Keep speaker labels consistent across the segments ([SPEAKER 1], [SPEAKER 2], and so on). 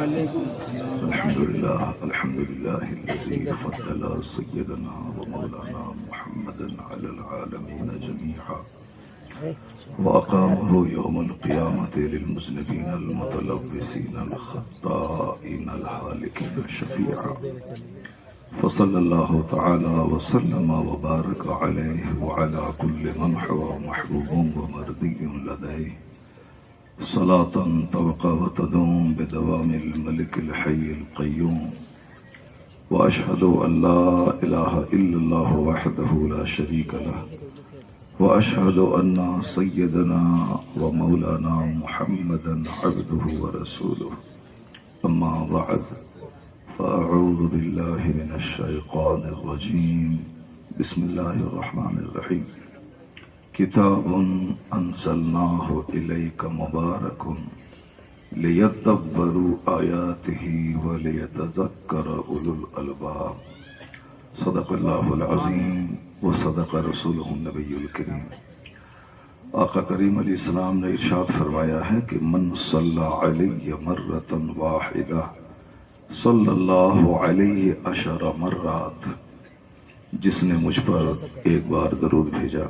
[SPEAKER 1] الحمد لله الذي فضل سيدنا ومولانا محمدا على العالمين جميعا وأقامه يوم القيامة للمذنبين المتلبسين الخطائين الهالكين شفيعا فصلى الله تعالى وسلم وبارك عليه وعلى كل من هو محبوب ومرضي لديه صلاة تبقى وتدوم بدوام الملك الحي القيوم وأشهد أن لا إله إلا الله وحده لا شريك له وأشهد أن سيدنا ومولانا محمدا عبده ورسوله أما بعد فأعوذ بالله من الشيطان الرجيم بسم الله الرحمن الرحيم كتاب أنزلناه إليك مبارك ليدبروا آياته وليتذكر أولو الألباب صدق الله العظيم وصدق رسوله النبی الکریم۔ آقا کریم علیہ السلام نے ارشاد فرمایا ہے کہ من صلی علی مرۃ واحدہ صلی اللہ علیہ عشر مرات، جس نے مجھ پر ایک بار درود بھیجا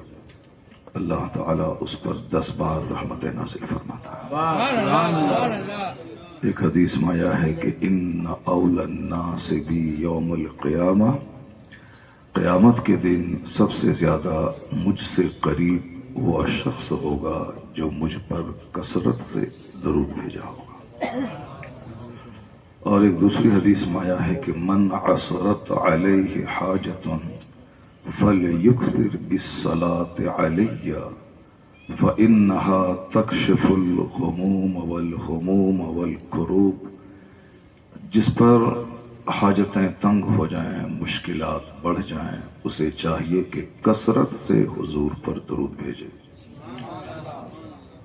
[SPEAKER 1] اللہ تعالیٰ اس پر 10 بار رحمت نازل فرماتا ہے۔ ایک حدیث میں آیا ہے کہ ان اول الناس بی یوم القیامہ، قیامت کے دن سب سے زیادہ مجھ سے قریب وہ شخص ہوگا جو مجھ پر کثرت سے درود بھیجا ہوگا۔ اور ایک دوسری حدیث میں آیا ہے کہ من عصرت علیہ حاجۃ فلیکثر بالصلاۃ علی فإنها تکشف الغموم والہموم والکروب، جس پر حاجتیں تنگ ہو جائیں، مشکلات بڑھ جائیں، اسے چاہیے کہ کثرت سے حضور پر درود بھیجے،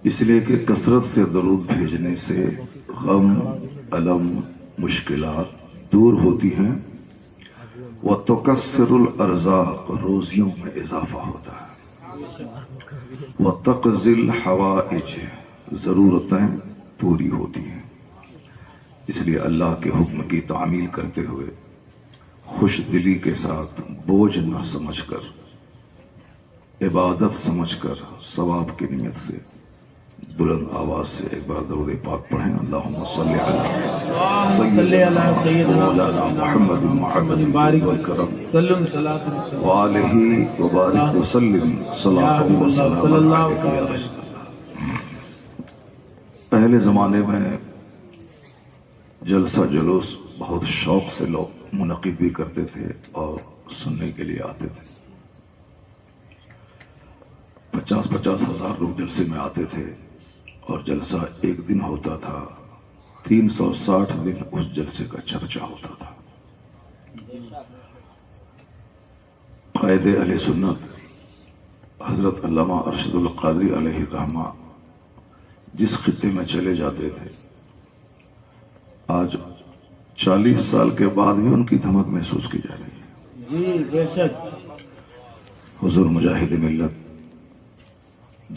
[SPEAKER 1] اس لیے کہ کثرت سے درود بھیجنے سے غم، الم، مشکلات دور ہوتی ہیں، وَتُكَسِّرُ الْأَرْزَاقَ، روزیوں میں اضافہ ہوتا ہے، وَتَقْضِي الْحَوَائِجِ، ضرورتیں پوری ہوتی ہیں۔ اس لیے اللہ کے حکم کی تعمیل کرتے ہوئے خوش دلی کے ساتھ بوجھ نہ سمجھ کر، عبادت سمجھ کر، ثواب کی نیت سے بلند آواز سے ایک بار درود پاک پڑھیں۔ اللہم صلی علی سیدنا مولانا محمد محمد والکرم وآلہ وبارک وسلم صلاۃ و سلام علیک یا رسول اللہ۔ پہلے زمانے میں جلسہ جلوس بہت شوق سے لوگ منعقد بھی کرتے تھے اور سننے کے لیے آتے تھے۔ 50,000 لوگ جلسے میں آتے تھے اور جلسہ ایک دن ہوتا تھا، 360 دن اس جلسے کا چرچا ہوتا تھا۔ قائد اہل سنت حضرت علامہ ارشد القادری علیہ الرحمہ جس خطے میں چلے جاتے تھے، آج 40 سال کے بعد بھی ان کی دھمک محسوس کی جا رہی ہے۔
[SPEAKER 2] جی بے شک۔
[SPEAKER 1] حضور مجاہد ملت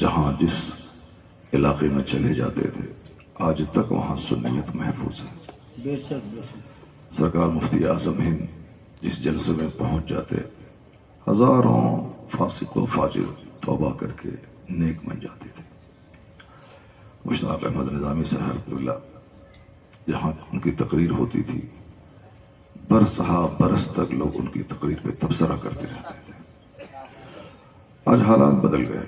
[SPEAKER 1] جہاں جس علاقے میں چلے جاتے تھے، آج تک وہاں سنیت محفوظ ہے۔
[SPEAKER 2] بے شک بے شک۔
[SPEAKER 1] سرکار مفتی اعظم ہند جس جلسے میں پہنچ جاتے، ہزاروں فاسق و فاجر توبہ کر کے نیک بن جاتے تھے۔ مشتاق احمد نظامی صاحب اللہ جہاں ان کی تقریر ہوتی تھی، برسہ برس تک لوگ ان کی تقریر پہ تبصرہ کرتے رہتے تھے۔ آج حالات بدل گئے،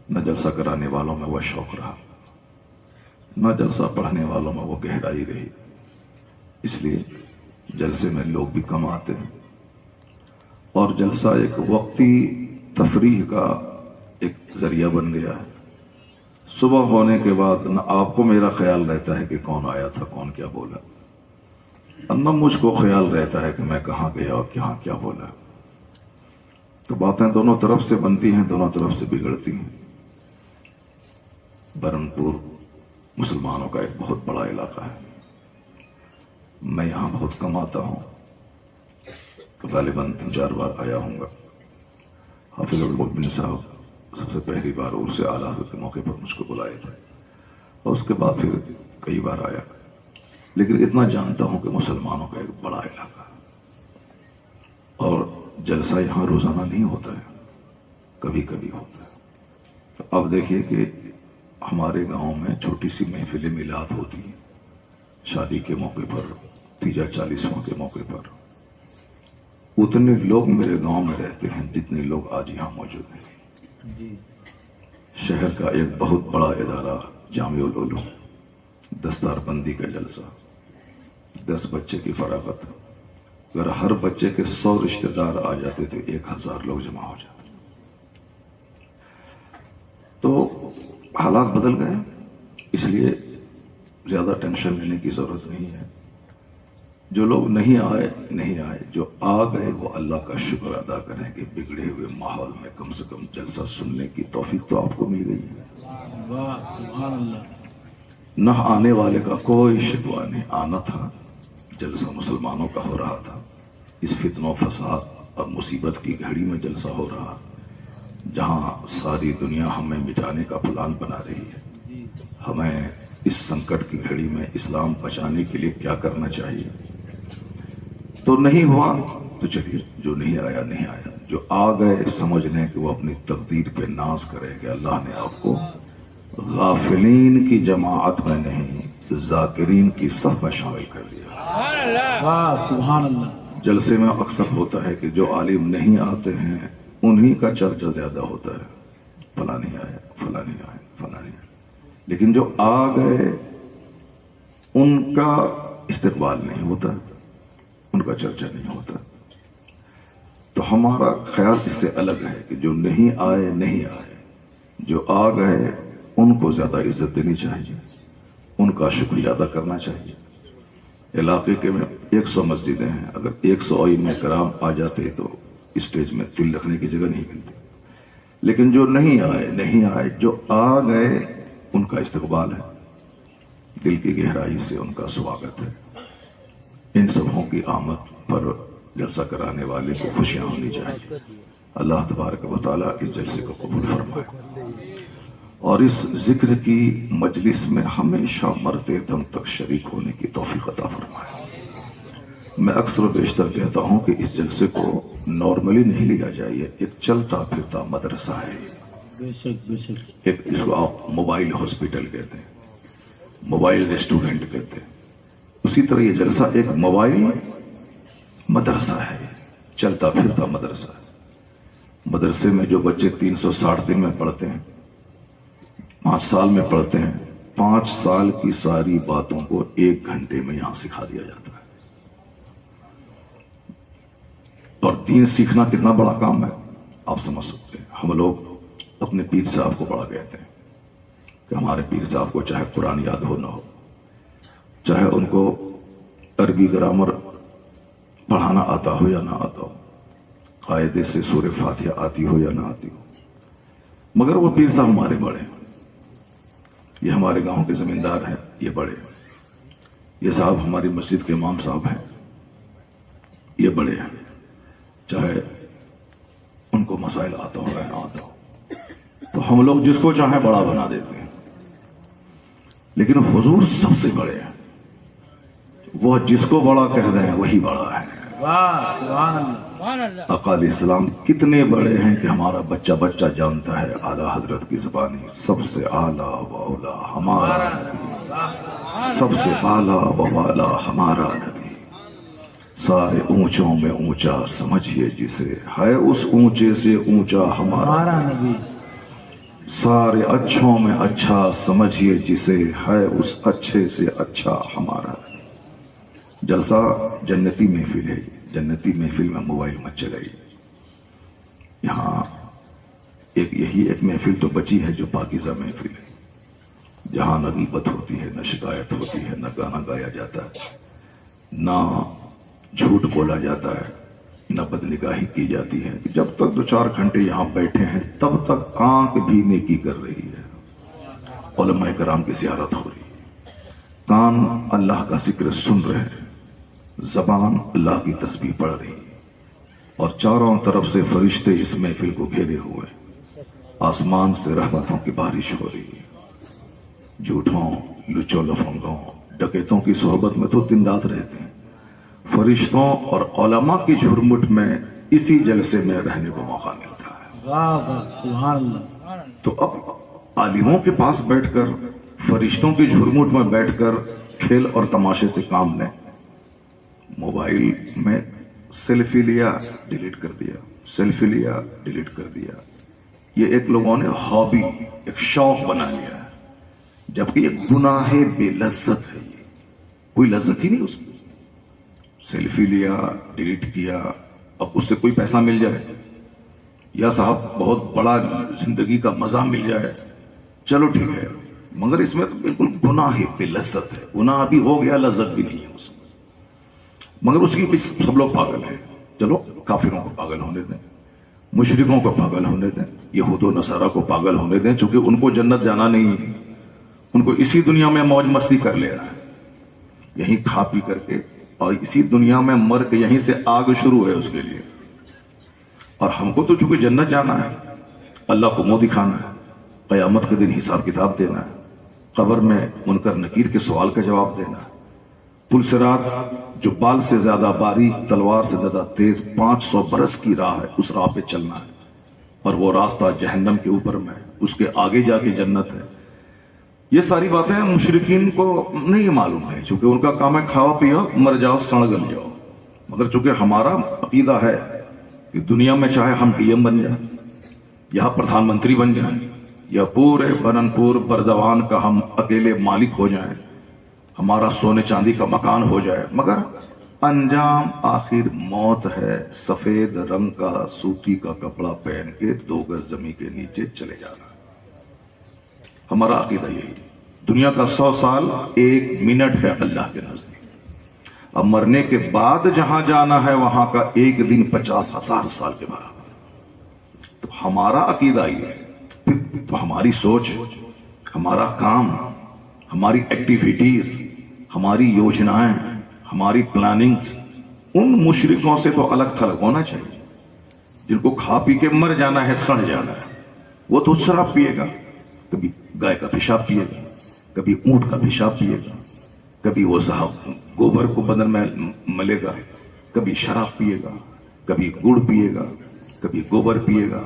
[SPEAKER 1] نہ جلسہ کرانے والوں میں وہ شوق رہا، نہ جلسہ پڑھنے والوں میں وہ گہرائی رہی، اس لیے جلسے میں لوگ بھی کم آتے ہیں، اور جلسہ ایک وقتی تفریح کا ایک ذریعہ بن گیا ہے۔ صبح ہونے کے بعد نہ آپ کو میرا خیال رہتا ہے کہ کون آیا تھا، کون کیا بولا، اور نہ مجھ کو خیال رہتا ہے کہ میں کہاں گیا اور کہاں کیا بولا۔ تو باتیں دونوں طرف سے بنتی ہیں، دونوں طرف سے بگڑتی ہیں۔ برہمپور مسلمانوں کا ایک بہت بڑا علاقہ ہے، میں یہاں بہت کم آتا ہوں، غالباً 3-4 بار آیا ہوں گا۔ حافظ المؤمنین صاحب سب سے پہلی بار عرس اعلیٰ حضرت کے موقع پر مجھ کو بلائے تھے، اور اس کے بعد پھر کئی بار آیا۔ لیکن اتنا جانتا ہوں کہ مسلمانوں کا ایک بڑا علاقہ اور جلسہ یہاں روزانہ نہیں ہوتا ہے، کبھی کبھی ہوتا ہے۔ تو اب دیکھیے کہ ہمارے گاؤں میں چھوٹی سی محفل میلاد ہوتی ہے، شادی کے موقع پر، تیجا 40واں کے موقع پر، اتنے لوگ میرے گاؤں میں رہتے ہیں جتنے لوگ آج یہاں موجود ہیں۔
[SPEAKER 2] جی
[SPEAKER 1] شہر کا ایک بہت بڑا ادارہ جامع العلوم، دستار بندی کا جلسہ، 10 بچے کی فراغت، اگر ہر بچے کے 100 رشتہ دار آ جاتے تھے 1000 لوگ جمع ہو جاتے۔ تو حالات بدل گئے، اس لیے زیادہ ٹینشن لینے کی ضرورت نہیں ہے۔ جو لوگ نہیں آئے، جو آ گئے وہ اللہ کا شکر ادا کریں کہ بگڑے ہوئے ماحول میں کم سے کم جلسہ سننے کی توفیق تو آپ کو مل گئی ہے۔
[SPEAKER 2] واہ سبحان اللہ۔
[SPEAKER 1] نہ آنے والے کا کوئی شکوہ نہیں، آنا تھا، جلسہ مسلمانوں کا ہو رہا تھا۔ اس فتن و فساد اور مصیبت کی گھڑی میں جلسہ ہو رہا، جہاں ساری دنیا ہمیں مٹانے کا پلان بنا رہی ہے۔ ہمیں اس سنکٹ کی گھڑی میں اسلام بچانے کے لیے کیا کرنا چاہیے؟ تو نہیں ہوا تو چلیے، جو نہیں آیا نہیں آیا، جو آ گئے سمجھ لیں کہ وہ اپنی تقدیر پہ ناز کرے کہ اللہ نے آپ کو غافلین کی جماعت میں نہیں، ذاکرین کی صف میں شامل کر دیا۔
[SPEAKER 2] واہ سبحان اللہ۔
[SPEAKER 1] جلسے میں اکثر ہوتا ہے کہ جو عالم نہیں آتے ہیں انہی کا چرچا زیادہ ہوتا ہے، فلاں نہیں آیا، فلاں نہیں آیا، فلاں نہیں آیا، لیکن جو آ گئے ان کا استقبال نہیں ہوتا، ان کا چرچا نہیں ہوتا۔ تو ہمارا خیال اس سے الگ ہے کہ جو نہیں آئے، جو آ گئے ان کو زیادہ عزت دینی چاہیے، ان کا شکریہ ادا کرنا چاہیے۔ علاقے کے میں 100 مسجدیں ہیں، اگر 100 ائمہ کرام آ جاتے تو اسٹیج میں دل رکھنے کی جگہ نہیں ملتی، لیکن جو نہیں آئے، جو آ گئے ان کا استقبال ہے، دل کی گہرائی سے ان کا سواگت ہے۔ ان سبوں کی آمد پر جلسہ کرانے والے کو خوشیاں ہونی چاہیے۔ اللہ تبارک و تعالیٰ اس جلسے کو قبول فرمائے اور اس ذکر کی مجلس میں ہمیشہ مرتے دم تک شریک ہونے کی توفیق عطا فرمائے۔ میں اکثر و بیشتر کہتا ہوں کہ اس جلسے کو نارملی نہیں لیا جائے، ایک چلتا پھرتا مدرسہ ہے۔
[SPEAKER 2] بے شک بے شک۔
[SPEAKER 1] ایک اس کو آپ موبائل ہاسپٹل کہتے ہیں، موبائل ریسٹورنٹ کہتے ہیں، اسی طرح یہ جلسہ ایک موبائل مدرسہ ہے، چلتا پھرتا مدرسہ ہے۔ مدرسے میں جو بچے 360 دن میں پڑھتے ہیں، 5 سال میں پڑھتے ہیں، 5 سال کی ساری باتوں کو 1 گھنٹے میں یہاں سکھا دیا جاتا ہے۔ اور دین سیکھنا کتنا بڑا کام ہے آپ سمجھ سکتے ہیں۔ ہم لوگ اپنے پیر صاحب کو بڑا کہتے ہیں کہ ہمارے پیر صاحب کو چاہے قرآن یاد ہو نہ ہو، چاہے ان کو عربی گرامر پڑھانا آتا ہو یا نہ آتا ہو، قاعدے سے سورہ فاتحہ آتی ہو یا نہ آتی ہو، مگر وہ پیر صاحب ہمارے بڑے ہیں۔ یہ ہمارے گاؤں کے زمیندار ہیں، یہ بڑے ہیں۔ یہ صاحب ہماری مسجد کے امام صاحب ہیں، یہ بڑے ہیں، چاہے ان کو مسائل آتا ہو یا نہ آتا ہو۔ تو ہم لوگ جس کو چاہیں بڑا بنا دیتے ہیں، لیکن حضور سب سے بڑے ہیں۔ وہ جس کو بڑا کہہ دیں وہی بڑا ہے۔
[SPEAKER 2] واہ سبحان اللہ۔
[SPEAKER 1] آقا علیہ السلام کتنے بڑے ہیں کہ ہمارا بچہ بچہ جانتا ہے اعلیٰ حضرت کی زبانی، سب سے اعلیٰ و اولا ہمارا نبی، سب سے اعلیٰ و اولا ہمارا نبی، سارے اونچوں میں اونچا سمجھیے جسے، ہے اس اونچے سے اونچا ہمارا
[SPEAKER 2] نبی،
[SPEAKER 1] سارے اچھوں میں اچھا سمجھیے جسے، ہے اس اچھے سے اچھا ہمارا۔ جلسہ جنتی محفل ہے، جنتی محفل میں موبائل مت چلائیے۔ یہاں یہی ایک محفل تو بچی ہے جو پاکیزہ محفل ہے، جہاں نہ غیبت ہوتی ہے، نہ شکایت ہوتی ہے، نہ گانا گایا جاتا ہے، نہ جھوٹ بولا جاتا ہے، نہ بدنگاہی کی جاتی ہے۔ جب تک 2-4 گھنٹے یہاں بیٹھے ہیں تب تک آنکھ بھی نیکی کر رہی ہے، علماء کرام کی زیارت ہو رہی ہے، کان اللہ کا ذکر سن رہے ہیں، زبان اللہ کی تسبیح پڑھ رہی ہے، اور چاروں طرف سے فرشتے اس محفل کو گھیرے ہوئے، آسمان سے رحمتوں کی بارش ہو رہی ہے۔ جھوٹوں، لچوں لفنگوں، ڈکیتوں کی صحبت میں تو دن رات رہتے ہیں، فرشتوں اور علماء کی جھرمٹ میں اسی جلسے میں رہنے کو موقع ملتا ہے۔
[SPEAKER 2] واہ واہ، سبحان اللہ۔
[SPEAKER 1] تو اب عالموں کے پاس بیٹھ کر، فرشتوں کی جھرمٹ میں بیٹھ کر کھیل اور تماشے سے کام لیں۔ موبائل میں سیلفی لیا ڈیلیٹ کر دیا، سیلفی لیا ڈیلیٹ کر دیا، یہ ایک لوگوں نے ہابی، ایک شوق بنا لیا ہے، جبکہ یہ گناہ بے لذت ہے، یہ کوئی لذت ہی نہیں اس کی۔ سیلفی لیا ڈیلیٹ کیا، اب اس سے کوئی پیسہ مل جائے یا صاحب بہت بڑا زندگی کا مزہ مل جائے، چلو ٹھیک ہے، مگر اس میں تو بالکل گناہ بے لذت ہے، گناہ بھی ہو گیا، لذت بھی نہیں ہے اس میں، مگر اس کی سب لوگ پاگل ہیں۔ چلو کافروں کو پاگل ہونے دیں، مشرکوں کو پاگل ہونے دیں، یہود و نصارہ کو پاگل ہونے دیں، چونکہ ان کو جنت جانا نہیں ہے، ان کو اسی دنیا میں موج مستی کر لینا ہے، یہیں کھا پی کر کے، اور اسی دنیا میں مر کے یہیں سے آگ شروع ہے اس کے لیے۔ اور ہم کو تو چونکہ جنت جانا ہے، اللہ کو منہ دکھانا ہے، قیامت کے دن حساب کتاب دینا ہے، قبر میں منکر نکیر کے سوال کا جواب دینا ہے، پل صراط جو بال سے زیادہ باریک، تلوار سے زیادہ تیز، 500 برس کی راہ ہے، اس راہ پہ چلنا ہے، اور وہ راستہ جہنم کے اوپر میں، اس کے آگے جا کے جنت ہے۔ یہ ساری باتیں مشرکین کو نہیں معلوم ہے، چونکہ ان کا کام ہے کھاؤ پیو مر جاؤ سڑ گل جاؤ، مگر چونکہ ہمارا عقیدہ ہے کہ دنیا میں چاہے ہم ڈی ایم بن جائیں، یہاں پردھان منتری بن جائیں، یا پورے برنپور بردوان کا ہم اکیلے مالک ہو جائیں، ہمارا سونے چاندی کا مکان ہو جائے، مگر انجام آخر موت ہے، سفید رنگ کا سوتی کا کپڑا پہن کے 2 گز زمین کے نیچے چلے جانا۔ ہمارا عقیدہ یہی، دنیا کا 100 سال 1 منٹ ہے اللہ کے نزدیک، اب مرنے کے بعد جہاں جانا ہے وہاں کا 1 دن 50,000 سال کے برابر۔ تو ہمارا عقیدہ یہ ہے، تو ہماری سوچ، ہمارا کام، ہماری ایکٹیویٹیز، ہماری یوجنائیں، ہماری پلاننگز ان مشرکوں سے تو الگ تھلگ ہونا چاہیے، جن کو کھا پی کے مر جانا ہے، سڑ جانا ہے۔ وہ تو شراب پیے گا، کبھی گائے کا پیشاب پیے گا، کبھی اونٹ کا پیشاب پیے گا، کبھی وہ صاحب گوبر کو بدن میں ملے گا، کبھی شراب پیے گا، کبھی گڑ پیے گا، کبھی گوبر پیے گا،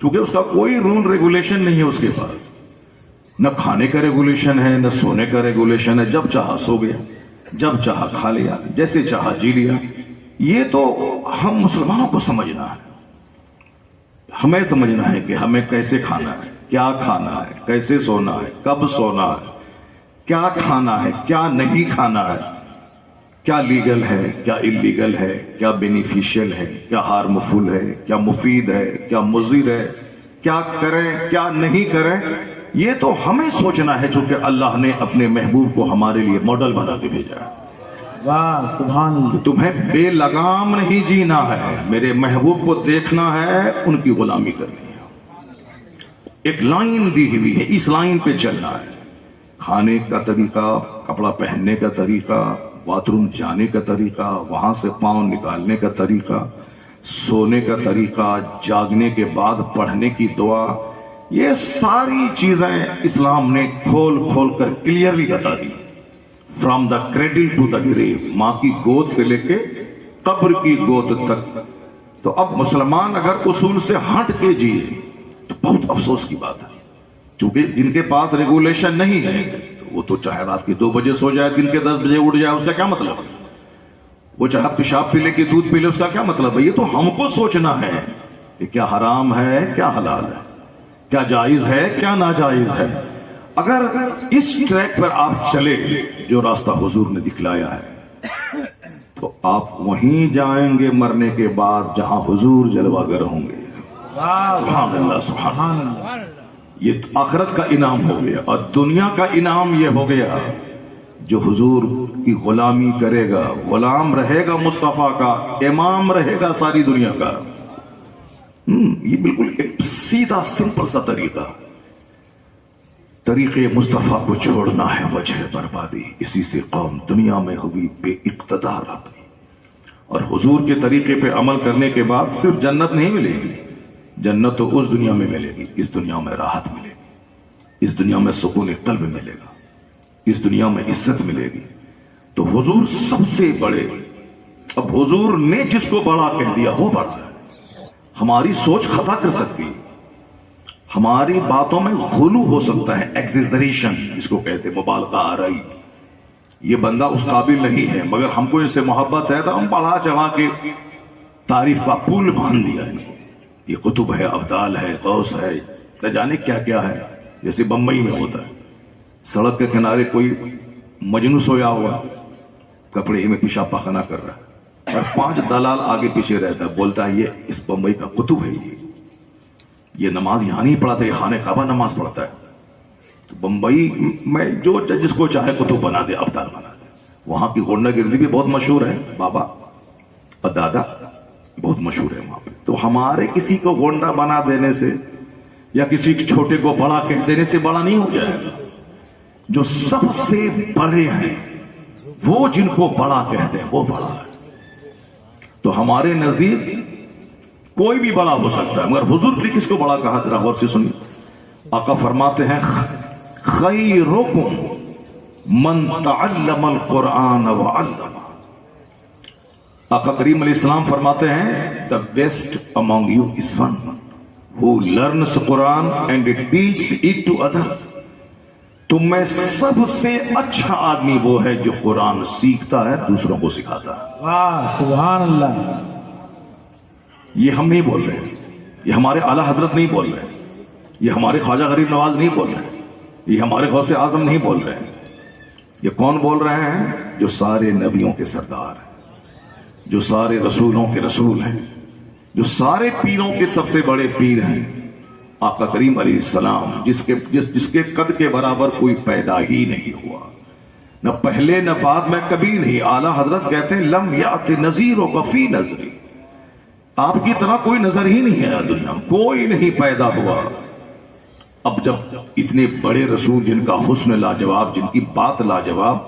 [SPEAKER 1] کیونکہ اس کا کوئی رول ریگولیشن نہیں ہے اس کے پاس، نہ کھانے کا ریگولیشن ہے، نہ سونے کا ریگولیشن ہے، جب چاہا سو گیا، جب چاہا کھا لیا، جیسے چاہا جی لیا۔ یہ تو ہم مسلمانوں کو سمجھنا ہے، ہمیں سمجھنا ہے کہ ہمیں کیسے کھانا ہے، کیا کھانا ہے، کیسے سونا ہے، کب سونا ہے، کیا کھانا ہے، کیا نہیں کھانا ہے، کیا لیگل ہے، کیا اللیگل ہے، کیا بینیفیشل ہے، کیا ہارمفل ہے، کیا مفید ہے، کیا مضر ہے، کیا کریں کیا نہیں کریں۔ یہ تو ہمیں سوچنا ہے، چونکہ اللہ نے اپنے محبوب کو ہمارے لیے ماڈل بنا کے بھیجا ہے۔
[SPEAKER 2] واہ سبحان اللہ۔
[SPEAKER 1] تمہیں بے لگام نہیں جینا ہے، میرے محبوب کو دیکھنا ہے، ان کی غلامی کرنی ہے، ایک لائن دی ہوئی ہے، اس لائن پہ چلنا ہے۔ کھانے کا طریقہ، کپڑا پہننے کا طریقہ، باتھ روم جانے کا طریقہ، وہاں سے پاؤں نکالنے کا طریقہ، سونے کا طریقہ، جاگنے کے بعد پڑھنے کی دعا، یہ ساری چیزیں اسلام نے کھول کھول کر کلیئرلی بتا دی، from the cradle to the grave, ماں کی گود سے لے کے قبر کی گود تک۔ تو اب مسلمان اگر اصول سے ہٹ کے جیے تو بہت افسوس کی بات ہے، چونکہ جن کے پاس ریگولیشن نہیں ہے وہ تو چاہے رات کے 2 بجے سو جائے، دن کے 10 بجے اٹھ جائے، اس کا کیا مطلب ہے؟ وہ چاہے پیشاب پی لے کے دودھ پی لے، اس کا کیا مطلب ہے؟ یہ تو ہم کو سوچنا ہے کہ کیا حرام ہے، کیا حلال ہے، کیا جائز ہے، کیا ناجائز ہے۔ اگر اس ٹریک پر آپ چلے جو راستہ حضور نے دکھلایا ہے، تو آپ وہیں جائیں گے مرنے کے بعد جہاں حضور جلوہ گر ہوں گے۔ سبحان اللہ، سبحان اللہ۔ یہ آخرت کا انعام ہو گیا، اور دنیا کا انعام یہ ہو گیا جو حضور کی غلامی کرے گا، غلام رہے گا مصطفیٰ کا، امام رہے گا ساری دنیا کا۔ یہ بالکل ایک سیدھا سمپل سا طریقے مصطفیٰ کو چھوڑنا ہے وجہ بربادی، اسی سے قوم دنیا میں ہوئی بے اقتدار اپنی۔ اور حضور کے طریقے پہ عمل کرنے کے بعد صرف جنت نہیں ملے گی، جنت تو اس دنیا میں ملے گی، اس دنیا میں راحت ملے گی، اس دنیا میں سکون قلب ملے گا، اس دنیا میں عزت ملے گی، تو حضور سب سے بڑے. اب حضور نے جس کو بڑا کہہ دیا وہ بڑا ہے. ہماری سوچ خطا کر سکتی ہے, ہماری باتوں میں غلو ہو سکتا ہے, ایگزیجریشن جس کو کہتے ہیں, مبالغہ آرائی. یہ بندہ اس قابل نہیں ہے, مگر ہم کو اس سے محبت ہے تو ہم بڑھا چڑھا کے تعریف کا پول باندھ دیا ہے. یہ قطب ہے, ابدال ہے, غوث ہے, نہ جانے کیا کیا ہے. جیسے بمبئی میں ہوتا ہے, سڑک کے کنارے کوئی مجنون سویا ہوا, کپڑے میں پیشاب پاخانہ کر رہا ہے, اور 5 دلال آگے پیچھے رہتا ہے, بولتا ہے یہ اس بمبئی کا قطب ہے, یہ نماز یہاں نہیں پڑھتا, یہ خانہ کعبہ نماز پڑھتا ہے. تو بمبئی میں جو جس کو چاہے قطب بنا دے, ابدال بنا دے. وہاں کی غنڈہ گردی بھی بہت مشہور ہے, بابا اور دادا بہت مشہور ہے وہاں پہ. تو ہمارے کسی کو غنڈہ بنا دینے سے یا کسی چھوٹے کو بڑا کہہ دینے سے بڑا نہیں ہو جائے گا. جو سب سے بڑے ہیں وہ جن کو بڑا کہتے ہیں وہ بڑا ہے. تو ہمارے نزدیک کوئی بھی بڑا ہو سکتا ہے, مگر حضور نے کس کو بڑا کہا, ذرا غور سے سنیے. آقا فرماتے ہیں خیرکم من تعلم القرآن وعلم. آقا کریم علیہ السلام فرماتے ہیں the best among you is one who learns Quran and teaches it to others. تم میں سب سے اچھا آدمی وہ ہے جو قرآن سیکھتا ہے, دوسروں کو سکھاتا ہے.
[SPEAKER 2] واہ سبحان اللہ.
[SPEAKER 1] یہ ہم نہیں بول رہے, یہ ہمارے اعلیٰ حضرت نہیں بول رہے, یہ ہمارے خواجہ غریب نواز نہیں بول رہے, یہ ہمارے غوث اعظم نہیں بول رہے ہیں. یہ کون بول رہے ہیں؟ جو سارے نبیوں کے سردار ہیں, جو سارے رسولوں کے رسول ہیں, جو سارے پیروں کے سب سے بڑے پیر ہیں. آقا کریم علیہ السلام جس کے قد کے برابر کوئی پیدا ہی نہیں ہوا, نہ پہلے نہ بعد میں کبھی نہیں. اعلیٰ حضرت کہتے ہیں لم یأت نذیر وفی نظری, آپ کی طرح کوئی نظر ہی نہیں ہے دنیا میں, کوئی نہیں پیدا ہوا. اب جب اتنے بڑے رسول جن کا حسن لاجواب, جن کی بات لاجواب,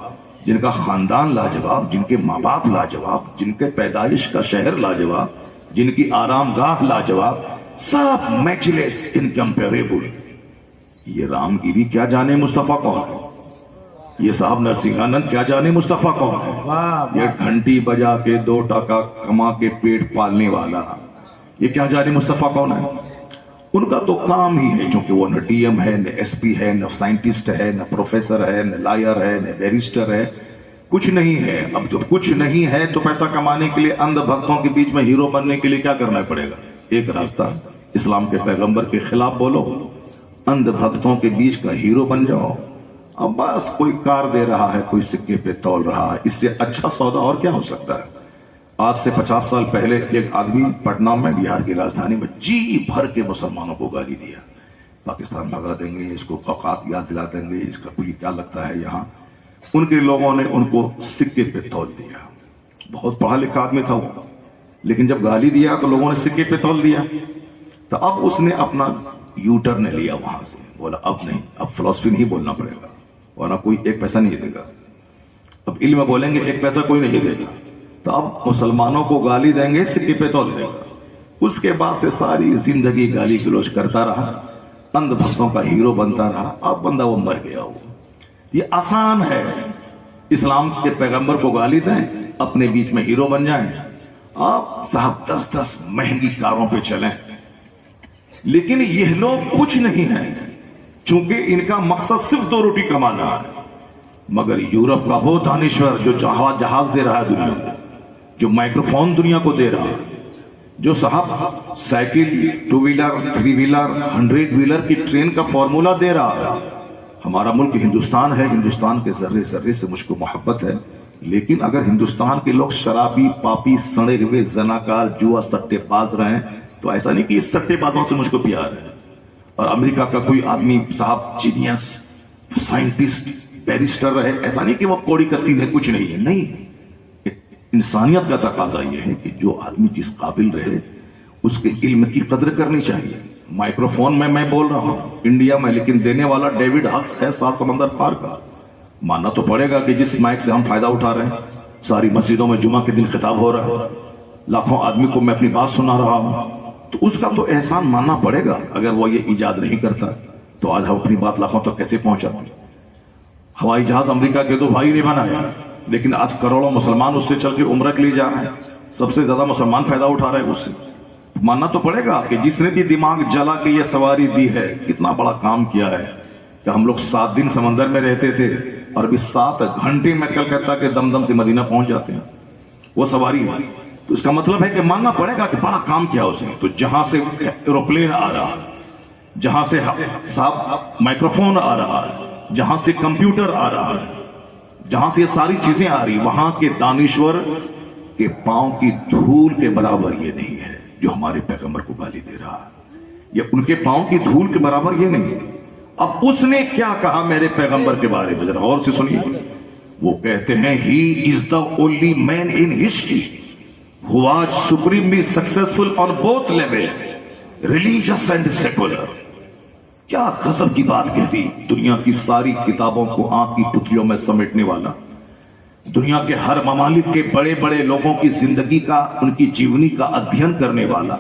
[SPEAKER 1] جن کا خاندان لاجواب, جن کے ماں باپ لاجواب, جن کے پیدائش کا شہر لاجواب, جن کی آرام گاہ لاجواب, سب میچلیس انکمپیریبل. یہ رام گیری کیا جانے مصطفیٰ کون ہے, یہ صاحب نرسنگھانند کیا جانے مصطفیٰ کون ہے, یہ گھنٹی بجا کے 2 ٹکا کما کے پیٹ پالنے والا, یہ کیا جانے مصطفیٰ کون ہے. ان کا تو کام ہی ہے, چونکہ وہ نہ ڈی ایم ہے, نہ ایس پی ہے, نہ سائنٹسٹ ہے, نہ پروفیسر ہے, نہ لائر ہے, نہ بیرسٹر ہے, کچھ نہیں ہے. اب جب کچھ نہیں ہے تو پیسہ کمانے کے لیے اندھ بھکتوں کے بیچ میں ہیرو بننے کے لیے کیا کرنا پڑے گا؟ ایک راستہ, اسلام کے پیغمبر کے خلاف بولو, اندھ بھکتوں کے بیچ کا ہیرو بن جاؤ. اب بس کوئی کار دے رہا ہے, کوئی سکے پہ تول رہا ہے, اس سے اچھا سودا اور کیا ہو سکتا ہے. آج سے 50 سال پہلے ایک آدمی پٹنہ میں, بہار کی راجدھانی میں, جی بھر کے مسلمانوں کو گالی دیا, پاکستان بھگا دیں گے, اس کو اوقات یاد دلا دیں گے, اس کا کوئی کیا لگتا ہے یہاں. ان کے لوگوں نے ان کو سکے پہ تول دیا. بہت پڑھا لکھا آدمی تھا وہ, لیکن جب گالی دیا تو لوگوں نے سکے پہ تول دیا. تو اب اس نے اپنا یو ٹرن لیا وہاں سے, بولا اب نہیں, اب فلسفی نہیں بولنا پڑے گا, ورنہ کوئی 1 پیسہ نہیں دے گا. اب علم بولیں گے 1 پیسہ کوئی نہیں دے گا, تو اب مسلمانوں کو گالی دیں گے, سکے پہ تول دے گا. اس کے بعد سے ساری زندگی گالی گلوچ کرتا رہا, اندھ بھکتوں کا ہیرو بنتا رہا. اب بندہ وہ مر گیا. وہ یہ آسان ہے, اسلام کے پیغمبر کو گالی دیں, اپنے بیچ میں ہیرو بن جائیں. آپ صاحب 10 مہنگی کاروں پہ چلیں, لیکن یہ لوگ کچھ نہیں ہیں, چونکہ ان کا مقصد صرف 2 روٹی کمانا ہے. مگر یورپ کا وہ دانشور جو جہاز دے رہا ہے دنیا کو, جو مائکروفون دنیا کو دے رہا ہے, جو صاحب سائیکل, 2 ویلر, 3 ویلر, 100 ویلر کی ٹرین کا فارمولا دے رہا ہے. ہمارا ملک ہندوستان ہے, ہندوستان کے ذرے ذرے سے مجھ کو محبت ہے, لیکن اگر ہندوستان کے لوگ شرابی, پاپی, سڑے ہوئے, زناکار, جوا سٹے باز رہے تو ایسا نہیں کہ اس سٹے بازوں سے مجھ کو پیار ہے. اور امریکہ کا کوئی آدمی صاحب جینیس, سائنٹسٹ, بیرسٹر رہے, ایسا نہیں کہ وہ کوڑی کرتی ہے, کچھ نہیں ہے. نہیں, انسانیت کا تقاضا یہ ہے کہ جو آدمی جس قابل رہے اس کے علم کی قدر کرنی چاہیے. مائکروفون میں بول رہا ہوں انڈیا میں, لیکن دینے والا ڈیوڈ ہکس ہے 7 سمندر پار کا. ماننا تو پڑے گا کہ جس مائک سے ہم فائدہ اٹھا رہے ہیں, ساری مسجدوں میں جمعہ کے دن خطاب ہو رہا ہے, لاکھوں آدمی کو میں اپنی بات سنا رہا ہوں, تو اس کا تو احسان ماننا پڑے گا. اگر وہ یہ ایجاد نہیں کرتا تو آج ہم اپنی بات لاکھوں تک کیسے پہنچاتے. ہوائی جہاز امریکہ کے 2 بھائی نے بنایا, لیکن آج کروڑوں مسلمان اس سے چل کے عمرہ کے لیے جا رہے ہیں، سب سے زیادہ مسلمان فائدہ اٹھا رہے ہیں اس سے. ماننا تو پڑے گا کہ جس نے بھی دماغ جلا کے یہ سواری دی ہے کتنا بڑا کام کیا ہے کہ ہم لوگ 7 دن سمندر میں رہتے تھے اور ابھی 7 گھنٹے میں کلکتہ کے دمدم سے مدینہ پہنچ جاتے ہیں وہ سواری. تو اس کا مطلب ہے کہ ماننا پڑے گا کہ بڑا کام کیا اس نے. تو جہاں سے ایروپلین آ رہا، جہاں سے صاحب مائکروفون آ رہا، جہاں سے کمپیوٹر آ رہا، جہاں سے یہ ساری چیزیں آ رہی، وہاں کے دانشور کے پاؤں کی دھول کے برابر یہ نہیں ہے جو ہمارے پیغمبر کو گالی دے رہا ہے. یہ ان کے پاؤں کی دھول کے برابر یہ نہیں ہے. اب اس نے کیا کہا میرے پیغمبر کے بارے میں ذرا غور سے سنیے. وہ کہتے ہیں he is the only man in history who was supremely successful on both levels, religious and secular. کیا غضب کی بات کہتی. دنیا کی ساری کتابوں کو آنکھ کی پتلیوں میں سمیٹنے والا، دنیا کے ہر ممالک کے بڑے بڑے لوگوں کی زندگی کا، ان کی جیونی کا ادھین کرنے والا،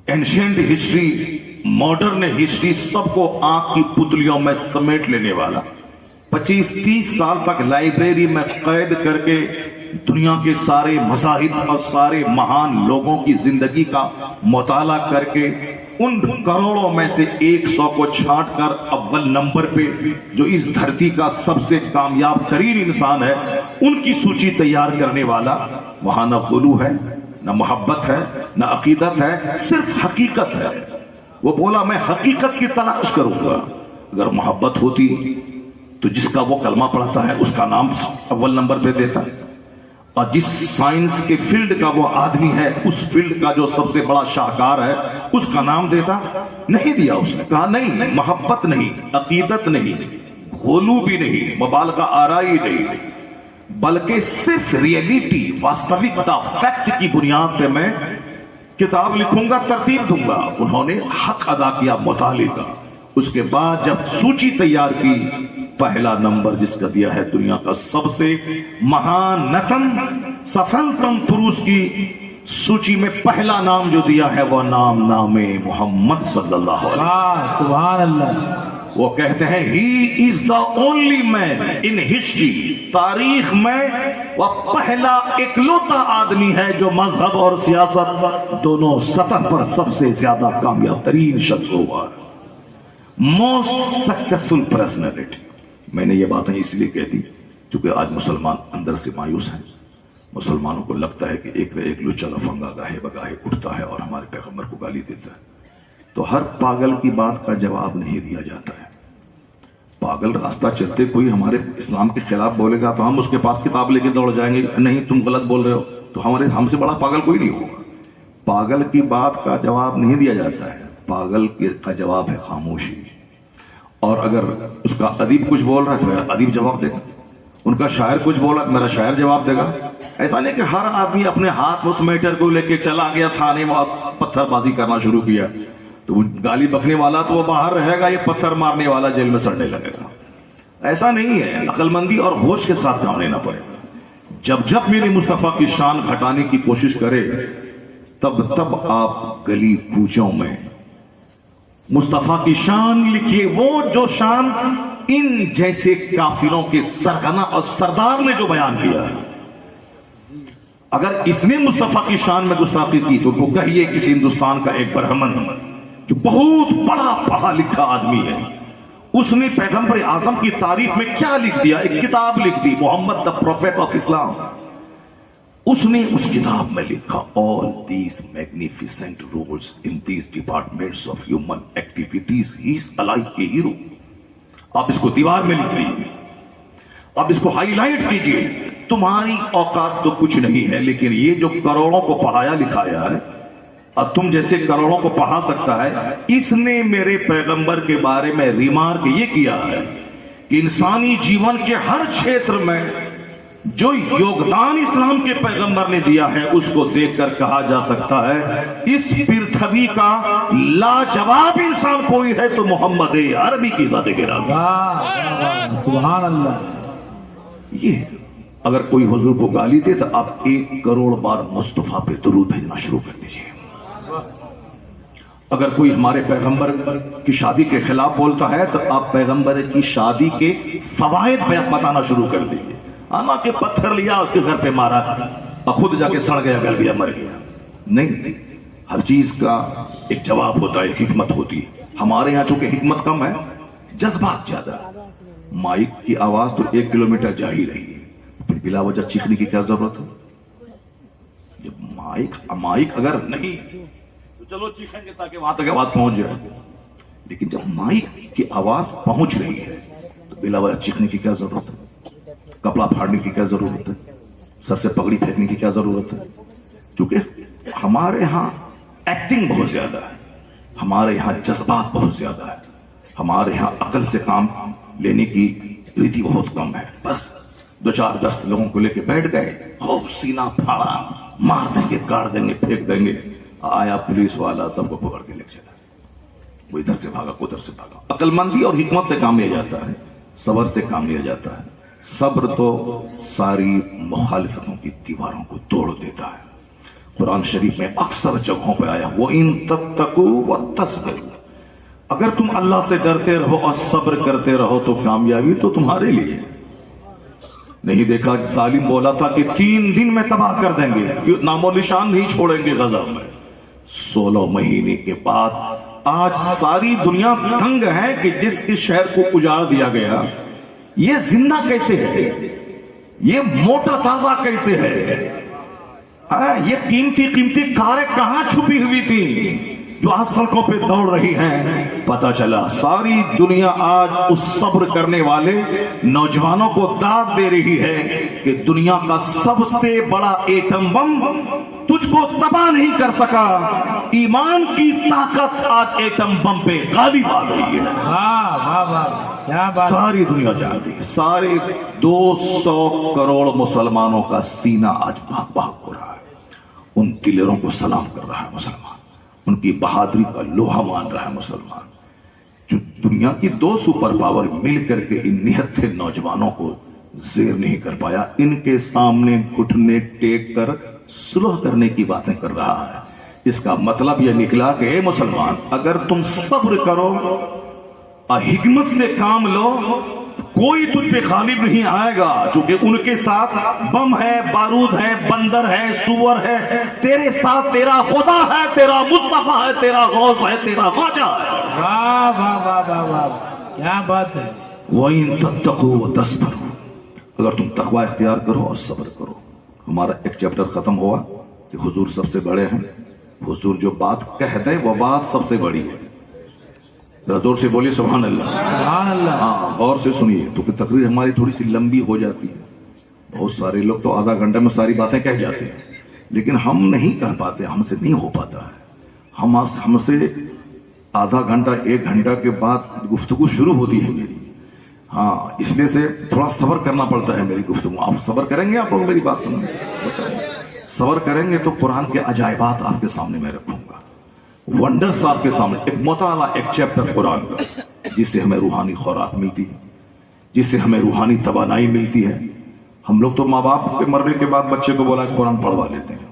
[SPEAKER 1] اینشینٹ ہسٹری، ماڈرن ہسٹری، سب کو آنکھ کی پتلیوں میں سمیٹ لینے والا، 25-30 سال تک لائبریری میں قید کر کے دنیا کے سارے مذاہب اور سارے مہان لوگوں کی زندگی کا مطالعہ کر کے ان کروڑوں میں سے 100 کو چھانٹ کر اول نمبر پہ جو اس دھرتی کا سب سے کامیاب ترین انسان ہے ان کی سوچی تیار کرنے والا. وہاں نہ غلو ہے، نہ محبت ہے، نہ عقیدت ہے، صرف حقیقت ہے. وہ بولا میں حقیقت کی تلاش کروں گا. اگر محبت ہوتی تو جس کا وہ کلمہ پڑھتا ہے اس کا نام اول نمبر پہ دیتا، اور جس سائنس کے فیلڈ کا وہ آدمی ہے اس فیلڈ کا جو سب سے بڑا شاہکار ہے اس کا نام دیتا. نہیں دیا. اس نے کہا نہیں، محبت نہیں، عقیدت نہیں، غلو بھی نہیں، مبالغہ آرائی نہیں، بلکہ صرف ریئلٹی، واستوکتا، فیکٹ کی بنیاد پہ میں کتاب لکھوں گا، ترتیب دوں گا. انہوں نے حق ادا کیا مطالعے کا. اس کے بعد جب سوچی تیار کی، پہلا نمبر جس کا دیا ہے دنیا کا سب سے مہانتم سفلتم پروس کی سوچی میں پہلا نام جو دیا ہے وہ نام محمد صلی اللہ علیہ وسلم.
[SPEAKER 2] سبحان اللہ.
[SPEAKER 1] وہ کہتے ہیں he is the only man in history، تاریخ میں وہ پہلا اکلوتا آدمی ہے جو مذہب اور سیاست دونوں سطح پر سب سے زیادہ کامیاب ترین شخص ہوا. Most successful personality. میں نے یہ باتیں اس لیے کہتی کیونکہ آج مسلمان اندر سے مایوس ہیں. مسلمانوں کو لگتا ہے کہ ایک لچا لفنگا گاہے بگاہے اٹھتا ہے اور ہمارے پیغمبر کو گالی دیتا ہے. تو ہر پاگل کی بات کا جواب نہیں دیا جاتا ہے. پاگل راستہ چلتے کوئی ہمارے اسلام کے خلاف بولے گا تو ہم اس کے پاس کتاب لے کے دوڑ جائیں گے، نہیں تم غلط بول رہے ہو. تو ہم سے بڑا پاگل کوئی نہیں ہوگا. پاگل کی بات کا جواب نہیں دیا جاتا ہے. پاگل کا جواب ہے خاموشی. اور اگر اس کا ادیب کچھ بول رہا ہے تو میرا ادیب جواب دے گا، ان کا شاعر کچھ بول رہا ہے تو میرا شاعر جواب دے گا. ایسا نہیں کہ ہر آدمی اپنے ہاتھ میں اس میٹر کو لے کے چلا گیا تھانے میں اور پتھر بازی کرنا شروع کیا. تو وہ گالی بکنے والا تو وہ باہر رہے گا، یہ پتھر مارنے والا جیل میں سڑنے لگے گا. ایسا نہیں ہے. عقل مندی اور ہوش کے ساتھ کام لینا پڑے گا. جب میرے مصطفیٰ کی شان گھٹانے کی کوشش کرے تب آپ گلی کوچوں میں مصطفیٰ کی شان لکھیے، وہ جو شان ان جیسے کافروں کے سرغنہ اور سردار نے جو بیان کیا ہے. اگر اس نے مصطفیٰ کی شان میں گستاخی کی تو وہ کہیے کسی ہندوستان کا ایک برہمن جو بہت بڑا پڑھا لکھا آدمی ہے، اس نے پیغمبر اعظم کی تعریف میں کیا لکھ دیا؟ ایک کتاب لکھ دی، محمد دا پروفیٹ آف اسلام. اس نے اس کتاب میں لکھا all these magnificent roles in these departments of human activities he is like a hero. آپ اس کو دیوار میں لکھ دیجیے، آپ اس کو ہائی لائٹ کیجیے. تمہاری اوقات تو کچھ نہیں ہے، لیکن یہ جو کروڑوں کو پڑھایا لکھایا ہے اور تم جیسے کروڑوں کو پڑھا سکتا ہے، اس نے میرے پیغمبر کے بارے میں ریمارک یہ کیا ہے کہ انسانی جیون کے ہر چھیتر میں جو یوگدان اسلام کے پیغمبر نے دیا ہے اس کو دیکھ کر کہا جا سکتا ہے اس پرتھوی کا لاجواب انسان کوئی ہے تو محمد عربی کی ذات گرامی.
[SPEAKER 2] سبحان اللہ.
[SPEAKER 1] یہ اگر کوئی حضور کو گالی دے تو آپ 1 کروڑ بار مصطفیٰ پہ درود بھیجنا شروع کر دیجئے. اگر کوئی ہمارے پیغمبر کی شادی کے خلاف بولتا ہے تو آپ پیغمبر کی شادی کے فوائد بتانا شروع کر دیجئے. آنا کے پتھر لیا اس کے گھر پہ مارا اور خود جا کے سڑ گیا گل گیا مر گیا. نہیں, ہر چیز کا ایک جواب ہوتا ہے, ایک حکمت ہوتی ہے. ہمارے یہاں چونکہ حکمت کم ہے, جذبات زیادہ. مائک کی آواز تو 1 کلومیٹر جا ہی رہی ہے, پھر بلا وجہ چیخنے کی کیا ضرورت ہے؟ جب مائک اگر نہیں تو چلو چیخیں گے تاکہ وہاں تک آواز پہنچ جائے, لیکن جب مائک کی آواز پہنچ رہی ہے تو بلا وجہ چیخنے کی کیا ضرورت ہے؟ کپڑا پھاڑنے کی کیا ضرورت ہے؟ سر سے پگڑی پھینکنے کی کیا ضرورت ہے؟ کیونکہ ہمارے ہاں ایکٹنگ بہت زیادہ ہے, ہمارے یہاں جذبات بہت زیادہ ہے, ہمارے یہاں عقل سے کام لینے کی ریتی بہت کم ہے. بس 2-4-10 لوگوں کو لے کے بیٹھ گئے, خوب سینہ پھاڑا, مار دیں گے, کاٹ دیں گے, پھینک دیں گے. آیا پولیس والا سب کو پکڑ کے لے چلا, وہ ادھر سے بھاگا, ادھر سے بھاگا. عقل مندی اور حکمت سے کام لیا جاتا ہے, صبر سے کام لیا جاتا ہے. صبر تو ساری مخالفتوں کی دیواروں کو توڑ دیتا ہے. قرآن شریف میں اکثر جگہوں پہ آیا وَإِن تَتَّقُوا وَتَّصْبِرُوا, اگر تم اللہ سے ڈرتے رہو اور صبر کرتے رہو تو کامیابی تو تمہارے لیے. نہیں دیکھا ظالم بولا تھا کہ 3 دن میں تباہ کر دیں گے, نام و نشان نہیں چھوڑیں گے غزہ میں. 16 مہینے کے بعد آج ساری دنیا تنگ ہے کہ جس اس شہر کو اجاڑ دیا گیا یہ زندہ کیسے ہے, یہ موٹا تازہ کیسے ہے, یہ قیمتی کاریں کہاں چھپی ہوئی تھی جو آج سڑکوں پہ دوڑ رہی ہیں. پتا چلا ساری دنیا آج اس صبر کرنے والے نوجوانوں کو داد دے رہی ہے کہ دنیا کا سب سے بڑا ایٹم بم تجھ کو تباہ نہیں کر سکا, ایمان کی طاقت آج ایٹم بم پہ غالب آ رہی ہے. ساری دنیا جان رہی ہے, سارے 200 کروڑ مسلمانوں کا سینہ آج بھاگ بھاگ ہو رہا ہے. ان دلیروں کو سلام کر رہا ہے مسلمان, ان کی بہادری کا لوہا مان رہا ہے مسلمان. جو دنیا کی 2 سپر پاور مل کر کے ان نہتھے نوجوانوں کو زیر نہیں کر پایا, ان کے سامنے گھٹنے ٹیک کر صلح کرنے کی باتیں کر رہا ہے. اس کا مطلب یہ نکلا کہ اے مسلمان, اگر تم صبر کرو اور حکمت سے کام لو کوئی تجھ پہ غالب نہیں آئے گا, چونکہ ان کے ساتھ بم ہے, بارود ہے, بندر ہے, سور ہے, تیرے ساتھ تیرا خدا ہے, تیرا مصطفیٰ ہے, تیرا غوث ہے, تیرا خواجہ ہے.
[SPEAKER 2] واہ واہ واہ واہ واہ, کیا بات ہے.
[SPEAKER 1] وَإِن تَتَّقُوا وَتَصْبِرُوا, اگر تم تقوی اختیار کرو اور صبر کرو. ہمارا ایک چیپٹر ختم ہوا کہ حضور سب سے بڑے ہیں. حضور جو بات کہہ دیں وہ بات سب سے بڑی ہے. زور سے بولیے سبحان اللہ.
[SPEAKER 2] سبحان اللہ.
[SPEAKER 1] ہاں غور سے سنیے, تو کہ تقریر ہماری تھوڑی سی لمبی ہو جاتی ہے. بہت سارے لوگ تو آدھا گھنٹہ میں ساری باتیں کہہ جاتے ہیں, لیکن ہم نہیں کہہ پاتے, ہم سے نہیں ہو پاتا ہے. ہم سے آدھا گھنٹہ 1 گھنٹہ کے بعد گفتگو شروع ہوتی ہے میری. ہاں اس لیے سے تھوڑا صبر کرنا پڑتا ہے میری گفتگو. آپ صبر کریں گے, آپ لوگ میری بات سنیں گے, صبر کریں گے تو قرآن کے عجائبات آپ کے سامنے میں رکھوں گا, ونڈرز آپ کے سامنے. ایک مطالعہ, ایک چیپٹر قرآن کا جس سے ہمیں روحانی خوراک ملتی ہے, جس سے ہمیں روحانی توانائی ملتی ہے. ہم لوگ تو ماں باپ کے مرنے کے بعد بچے کو بولا قرآن پڑھوا لیتے ہیں,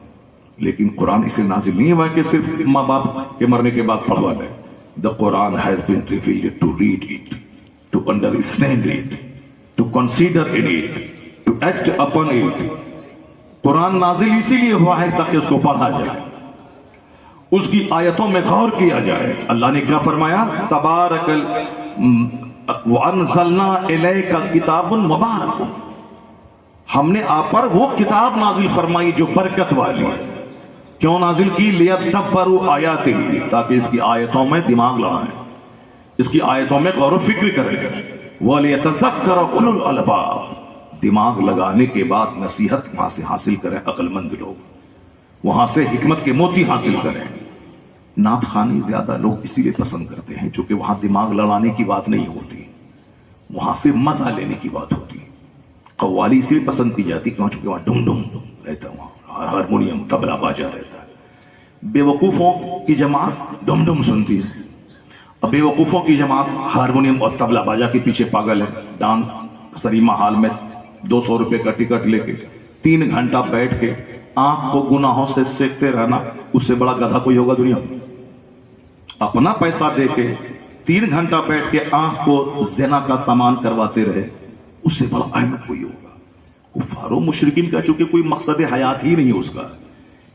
[SPEAKER 1] لیکن قرآن اسے نازل نہیں ہوا کہ صرف ماں باپ کے مرنے کے بعد پڑھوا لیں. The Quran has been revealed to read it, to understand it, to consider in it, to act upon it. قرآن نازل اسی لیے ہوا ہے تاکہ اس کو پڑھا جائے, اس کی آیتوں میں غور کیا جائے. اللہ نے کیا فرمایا, تبارک وانزلنا الیک کتاب مبارک, ہم نے آپ پر وہ کتاب نازل فرمائی جو برکت والی ہے. کیوں نازل کی؟ لیدبروا آیاتہ, تاکہ اس کی آیتوں میں دماغ لڑائیں, اس کی آیتوں میں غور و فکر کریں. ولیتذکر اولو الالباب, دماغ لگانے کے بعد نصیحت وہاں سے حاصل کریں عقل مند لوگ, وہاں سے حکمت کے موتی حاصل کریں. نعت خوانی زیادہ لوگ اسی لیے پسند کرتے ہیں چونکہ وہاں دماغ لڑانے کی بات نہیں ہوتی, وہاں سے مزہ لینے کی بات ہوتی. قوالی اس لیے پسند کی جاتی کیونکہ وہاں ڈم ڈم رہتا ہے, وہاں ہارمونیم طبلہ باجا رہتا ہے. بے وقوفوں کی جماعت ڈم ڈم سنتی ہے, اور بے وقوفوں کی جماعت ہارمونیم اور طبلہ باجا کے پیچھے پاگل ہے. ڈانس سریما ہال میں 200 روپے کا ٹکٹ لے کے 3 گھنٹہ بیٹھ کے آنکھ کو گناہوں سے سیکتے رہنا, اس سے بڑا گدھا کوئی ہوگا دنیا میں؟ اپنا پیسہ دے کے 3 گھنٹہ بیٹھ کے آنکھ کو زنا کا سامان کرواتے رہے, اس سے بڑا احمد کوئی ہوگا؟ کفار و مشرکین کا چونکہ کوئی مقصد حیات ہی نہیں اس کا،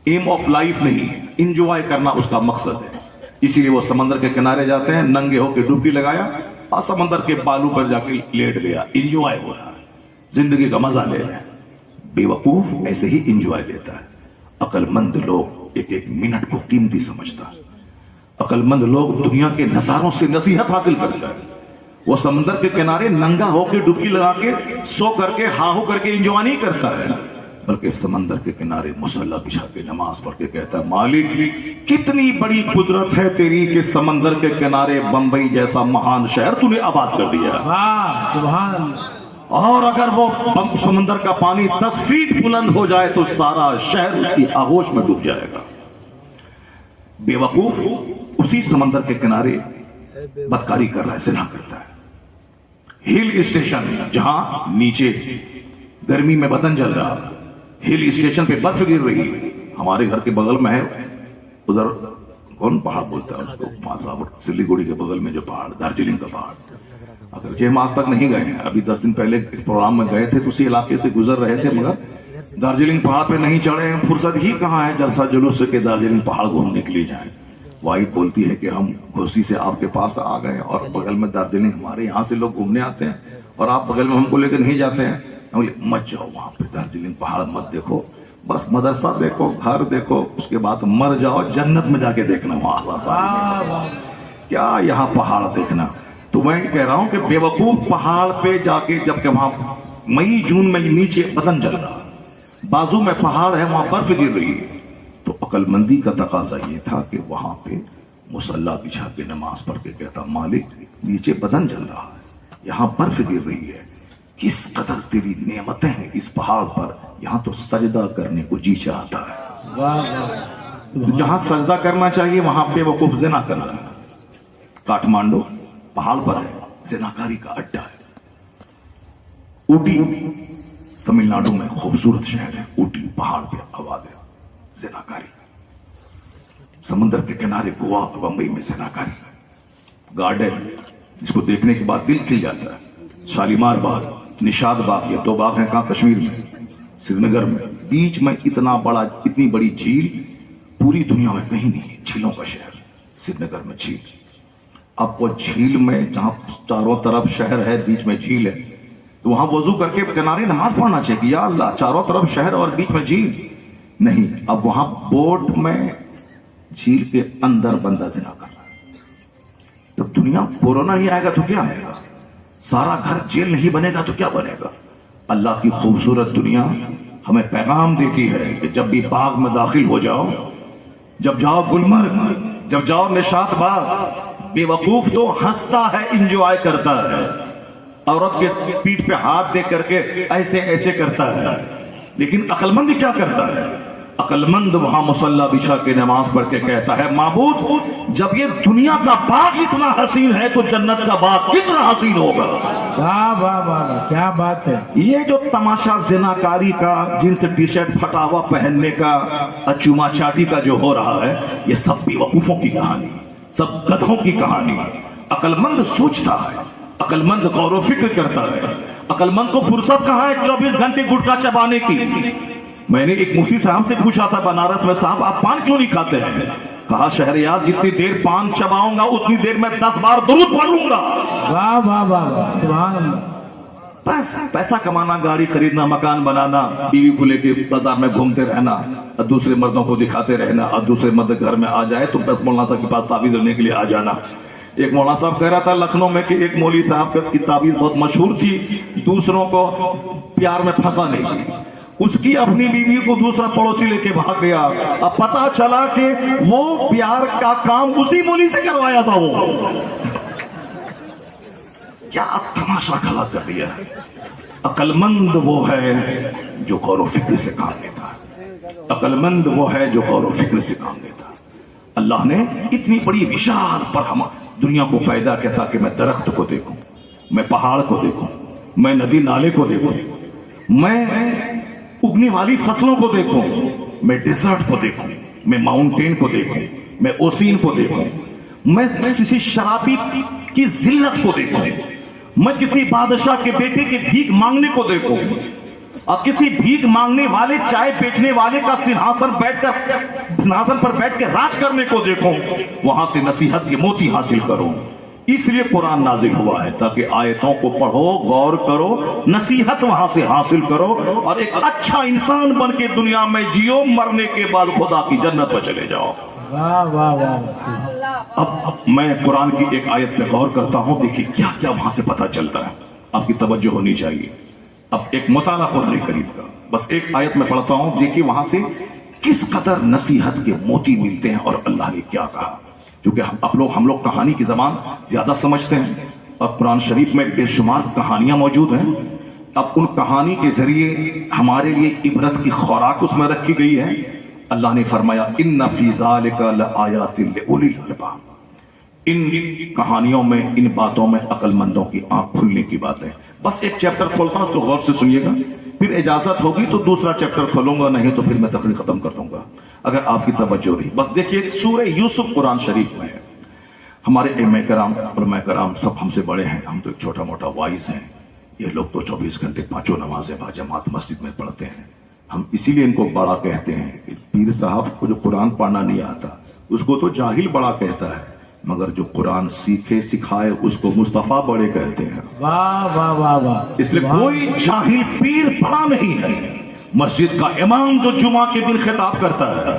[SPEAKER 1] ایم آف لائف نہیں ہے، انجوائے کرنا اس کا مقصد ہے، اسی لیے وہ سمندر کے کنارے جاتے ہیں، ننگے ہو کے ڈبکی لگایا اور سمندر کے بالو پر جا کے لیٹ گیا، انجوائے ہو رہا ہے، زندگی کا مزہ لے رہے ہیں۔ بے وقوف ایسے ہی انجوائے لیتا ہے، عقل مند لوگ ایک ایک منٹ کو قیمتی سمجھتا ہے، عقل مند لوگ دنیا کے نظاروں سے نصیحت حاصل کرتا ہے۔ وہ سمندر کے کنارے ننگا ہو کے ڈبکی لگا کے سو کر کے ہاہو کر کے انجوائے نہیں کرتا ہے، بلکہ سمندر کے کنارے مصلی بچھا کے نماز پڑھ کے کہتا ہے مالک کتنی بڑی قدرت ہے تیری کہ سمندر کے کنارے بمبئی جیسا مہان شہر تو نے آباد کر دیا،
[SPEAKER 2] واہ سبحان اللہ۔
[SPEAKER 1] اور اگر وہ سمندر کا پانی 10 فیٹ بلند ہو جائے تو سارا شہر اس کی آغوش میں ڈوب جائے گا۔ بے وقوف اسی سمندر کے کنارے بدکاری کر رہا ہے، زنا کرتا ہے۔ ہل اسٹیشن جہاں نیچے گرمی میں بدن جل رہا، ہل اسٹیشن پہ برف گر رہی ہے، ہمارے گھر کے بغل میں ہے، ادھر کون پہاڑ بولتا ہے اس کو، سلیگوڑی کے بغل میں جو پہاڑ، دارجلنگ کا پہاڑ، اگرچہ ہم آج تک نہیں گئے ہیں، ابھی 10 دن پہلے پروگرام میں گئے تھے تو اسی علاقے سے گزر رہے تھے، مگر دارجلنگ پہاڑ پہ نہیں چڑھے ہیں، فرصت ہی کہاں ہے جلسہ جلوس سے کہ دارجلنگ پہاڑ گھومنے کے لیے جائیں۔ وائٹ بولتی ہے کہ ہم گھوسی سے آپ کے پاس آ گئے اور بغل میں دارجلنگ ہمارے یہاں سے لوگ گھومنے آتے ہیں اور آپ بغل میں ہم کو لے کے نہیں جاتے ہیں۔ مت جاؤ وہاں پہ، دارجلنگ پہاڑ مت دیکھو، بس مدرسہ دیکھو، گھر دیکھو، اس کے بعد مر جاؤ، جنت میں جا کے دیکھنا وہاں، کیا یہاں پہاڑ دیکھنا۔ تو میں کہہ رہا ہوں کہ بے وقوف پہاڑ پہ جا کے، جبکہ وہاں مئی جون میں نیچے بدن جل رہا، بازو میں پہاڑ ہے، وہاں برف گر رہی ہے، تو عقل مندی کا تقاضا یہ تھا کہ وہاں پہ مصلی بچھا کے نماز پڑھ کے کہتا مالک نیچے بدن جل رہا ہے، یہاں برف گر رہی ہے، کس قدر تیری نعمتیں ہیں اس پہاڑ پر، یہاں تو سجدہ کرنے کو جی چاہتا ہے۔ جہاں سجدہ کرنا چاہیے وہاں بے وقوف زنا کر رہا ہے۔ کاٹھمانڈو پہاڑ پر ہے، زناکاری کا اڈا ہے۔ اوٹی تمل ناڈو میں خوبصورت شہر ہے، اوٹی پہاڑ پہ آباد ہے، زناکاری۔ سمندر کے کنارے گوا بمبئی میں زناکاری۔ گارڈن جس کو دیکھنے کے بعد دل کھل جاتا ہے، شالیمار باغ، نشاد باغ، یہ 2 باغ ہیں کہاں، کشمیر میں، سری نگر میں، بیچ میں اتنی بڑی جھیل پوری دنیا میں کہیں نہیں ہے، جھیلوں کا شہر سری نگر میں جھیل۔ اب وہ جھیل میں جہاں چاروں طرف شہر ہے، بیچ میں جھیل ہے، تو وہاں وضو کر کے کنارے نماز پڑھنا چاہیے، یا اللہ چاروں طرف شہر اور بیچ میں جھیل نہیں، اب وہاں بوٹ میں جھیل کے اندر بندہ زنا کر رہا ہے۔ جب دنیا کورونا نہیں آئے گا تو کیا آئے گا، سارا گھر جیل نہیں بنے گا تو کیا بنے گا۔ اللہ کی خوبصورت دنیا ہمیں پیغام دیتی ہے کہ جب بھی باغ میں داخل ہو جاؤ، جب جاؤ گلمرگ، جب جاؤ نشاط باغ، بے وقوف تو ہنستا ہے، انجوائے کرتا ہے، عورت کے پیٹھ پہ ہاتھ دے کر کے ایسے ایسے کرتا ہے، لیکن عقل مند کیا کرتا ہے، عقل مند وہاں مصلی بچھا کے نماز پڑھ کے کہتا ہے معبود جب یہ دنیا کا باغ اتنا حسین ہے تو جنت کا باغ کتنا حسین ہوگا۔
[SPEAKER 2] واہ واہ واہ، کیا بات ہے۔
[SPEAKER 1] یہ جو تماشا زناکاری کا، جن سے ٹی شرٹ پھٹا ہوا پہننے کا، چوما چاٹی کا جو ہو رہا ہے، یہ سب بے وقوفوں کی کہانی، سب گدھوں کی کہانی۔ عقل مند سوچتا ہے، عقل مند غور و فکر کرتا ہے، عقل مند کو فرصت کہاں ہے 24 گھنٹے گٹکا چبانے کی۔ میں نے ایک مفتی صاحب سے پوچھا تھا بنارس میں، صاحب آپ پان کیوں نہیں کھاتے ہیں؟ کہا شہریار جتنی دیر پان چباؤں گا اتنی دیر میں 10 بار درود پڑھوں گا۔
[SPEAKER 2] واہ واہ واہ، سبحان اللہ۔
[SPEAKER 1] پیسہ کمانا، گاڑی خریدنا، مکان بنانا، بیوی کو لے کے بازار میں گھومتے رہنا اور دوسرے مردوں کو دکھاتے رہنا، اور دوسرے مرد گھر میں آ جائے تو بس مولانا صاحب کے پاس تعویذ لینے کے لیے آ جانا۔ ایک مولانا صاحب کہہ رہا تھا لکھنؤ میں کہ ایک مولوی صاحب کی تعویذ بہت مشہور تھی، دوسروں کو پیار میں پھنسا نہیں، اس کی اپنی بیوی کو دوسرا پڑوسی لے کے بھاگ گیا، اب پتا چلا کہ وہ پیار کا کام اسی مولوی سے کروایا تھا۔ وہ کیا تماشا کھڑا کر دیا ہے۔ عقل مند وہ ہے جو غور و فکر سے کام لیتا ہے، عقل مند وہ ہے جو غور و فکر سے کام لیتا ہے۔ اللہ نے اتنی بڑی وشال پر ہم دنیا کو پیدا کیا تاکہ میں درخت کو دیکھوں، میں پہاڑ کو دیکھوں، میں ندی نالے کو دیکھوں، میں اگنے والی فصلوں کو دیکھوں، میں ڈیزرٹ کو دیکھوں، میں ماؤنٹین کو دیکھوں، میں اوسین کو دیکھوں، میں کسی شرابی کی ذلت کو دیکھوں، میں کسی بادشاہ کے بیٹے کے بھیک مانگنے کو دیکھوں۔
[SPEAKER 3] اور کسی بھیک مانگنے والے چائے بیچنے والے کا سنہاسن پر بیٹھ کے راج کرنے کو دیکھوں، وہاں سے نصیحت کے موتی حاصل کروں۔ اس لیے قرآن نازل ہوا ہے تاکہ آیتوں کو پڑھو، غور کرو، نصیحت وہاں سے حاصل کرو اور ایک اچھا انسان بن کے دنیا میں جیو، مرنے کے بعد خدا کی جنت میں چلے جاؤ۔
[SPEAKER 2] واہ واہ واہ،
[SPEAKER 3] اب میں قرآن کی ایک آیت پہ غور کرتا ہوں، دیکھیے کیا کیا وہاں سے پتہ چلتا ہے، آپ کی توجہ ہونی چاہیے۔ اب ایک مطالعہ قرآن کریم کا، بس ایک آیت میں پڑھتا ہوں، دیکھیے وہاں سے کس قدر نصیحت کے موتی ملتے ہیں اور اللہ نے کیا کہا۔ چونکہ ہم لوگ کہانی کی زبان زیادہ سمجھتے ہیں اور قرآن شریف میں بے شمار کہانیاں موجود ہیں۔ اب ان کہانی کے ذریعے ہمارے لیے عبرت کی خوراک اس میں رکھی گئی ہے۔ اللہ نے فرمایا ان فی ذالک لآیات لأولی الالباب، ان کہانیوں میں، ان باتوں میں عقل مندوں کی آنکھ کھلنے کی بات ہے۔ بس ایک چیپٹر کھولتا ہوں، اس کو غور سے سنیے گا، پھر اجازت ہوگی تو دوسرا چیپٹر کھولوں گا، نہیں تو پھر میں تقریر ختم کر دوں گا اگر آپ کی توجہ رہی۔ بس دیکھیے سورہ یوسف قرآن شریف میں ہے۔ ہمارے علماء کرام سب ہم سے بڑے ہیں، ہم تو ایک چھوٹا موٹا وائز ہیں، یہ لوگ تو 24 گھنٹے پانچوں نمازیں باجماعت مسجد میں پڑھتے ہیں۔ ہم اسی لیے ان کو بڑا کہتے ہیں کہ پیر صاحب کو جو قرآن پڑھنا نہیں آتا اس کو تو جاہل بڑا کہتا ہے، مگر جو قرآن سیکھے سکھائے اس کو مصطفیٰ بڑے کہتے ہیں۔
[SPEAKER 2] واہ واہ واہ واہ،
[SPEAKER 3] اس لیے کوئی جاہل پیر بڑا نہیں ہے۔ مسجد کا امام جو جمعہ کے دن خطاب کرتا ہے،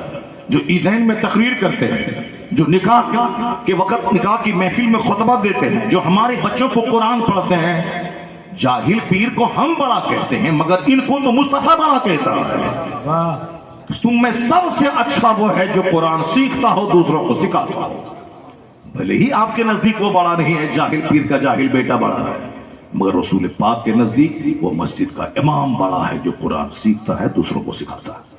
[SPEAKER 3] جو عیدین میں تقریر کرتے ہیں، جو نکاح کے وقت نکاح کی محفل میں خطبہ دیتے ہیں، جو ہمارے بچوں کو قرآن پڑھتے ہیں، جاہل پیر کو ہم بڑا کہتے ہیں مگر ان کو تو مصطفیٰ بڑا کہتا ہے۔
[SPEAKER 2] واہ،
[SPEAKER 3] تم میں سب سے اچھا وہ ہے جو قرآن سیکھتا ہو، دوسروں کو سکھاتا ہو۔ بھلے ہی آپ کے نزدیک وہ بڑا نہیں ہے، جاہل پیر کا جاہل بیٹا بڑا ہے، مگر رسول پاک کے نزدیک وہ مسجد کا امام بڑا ہے جو قرآن سیکھتا ہے، دوسروں کو سکھاتا ہے۔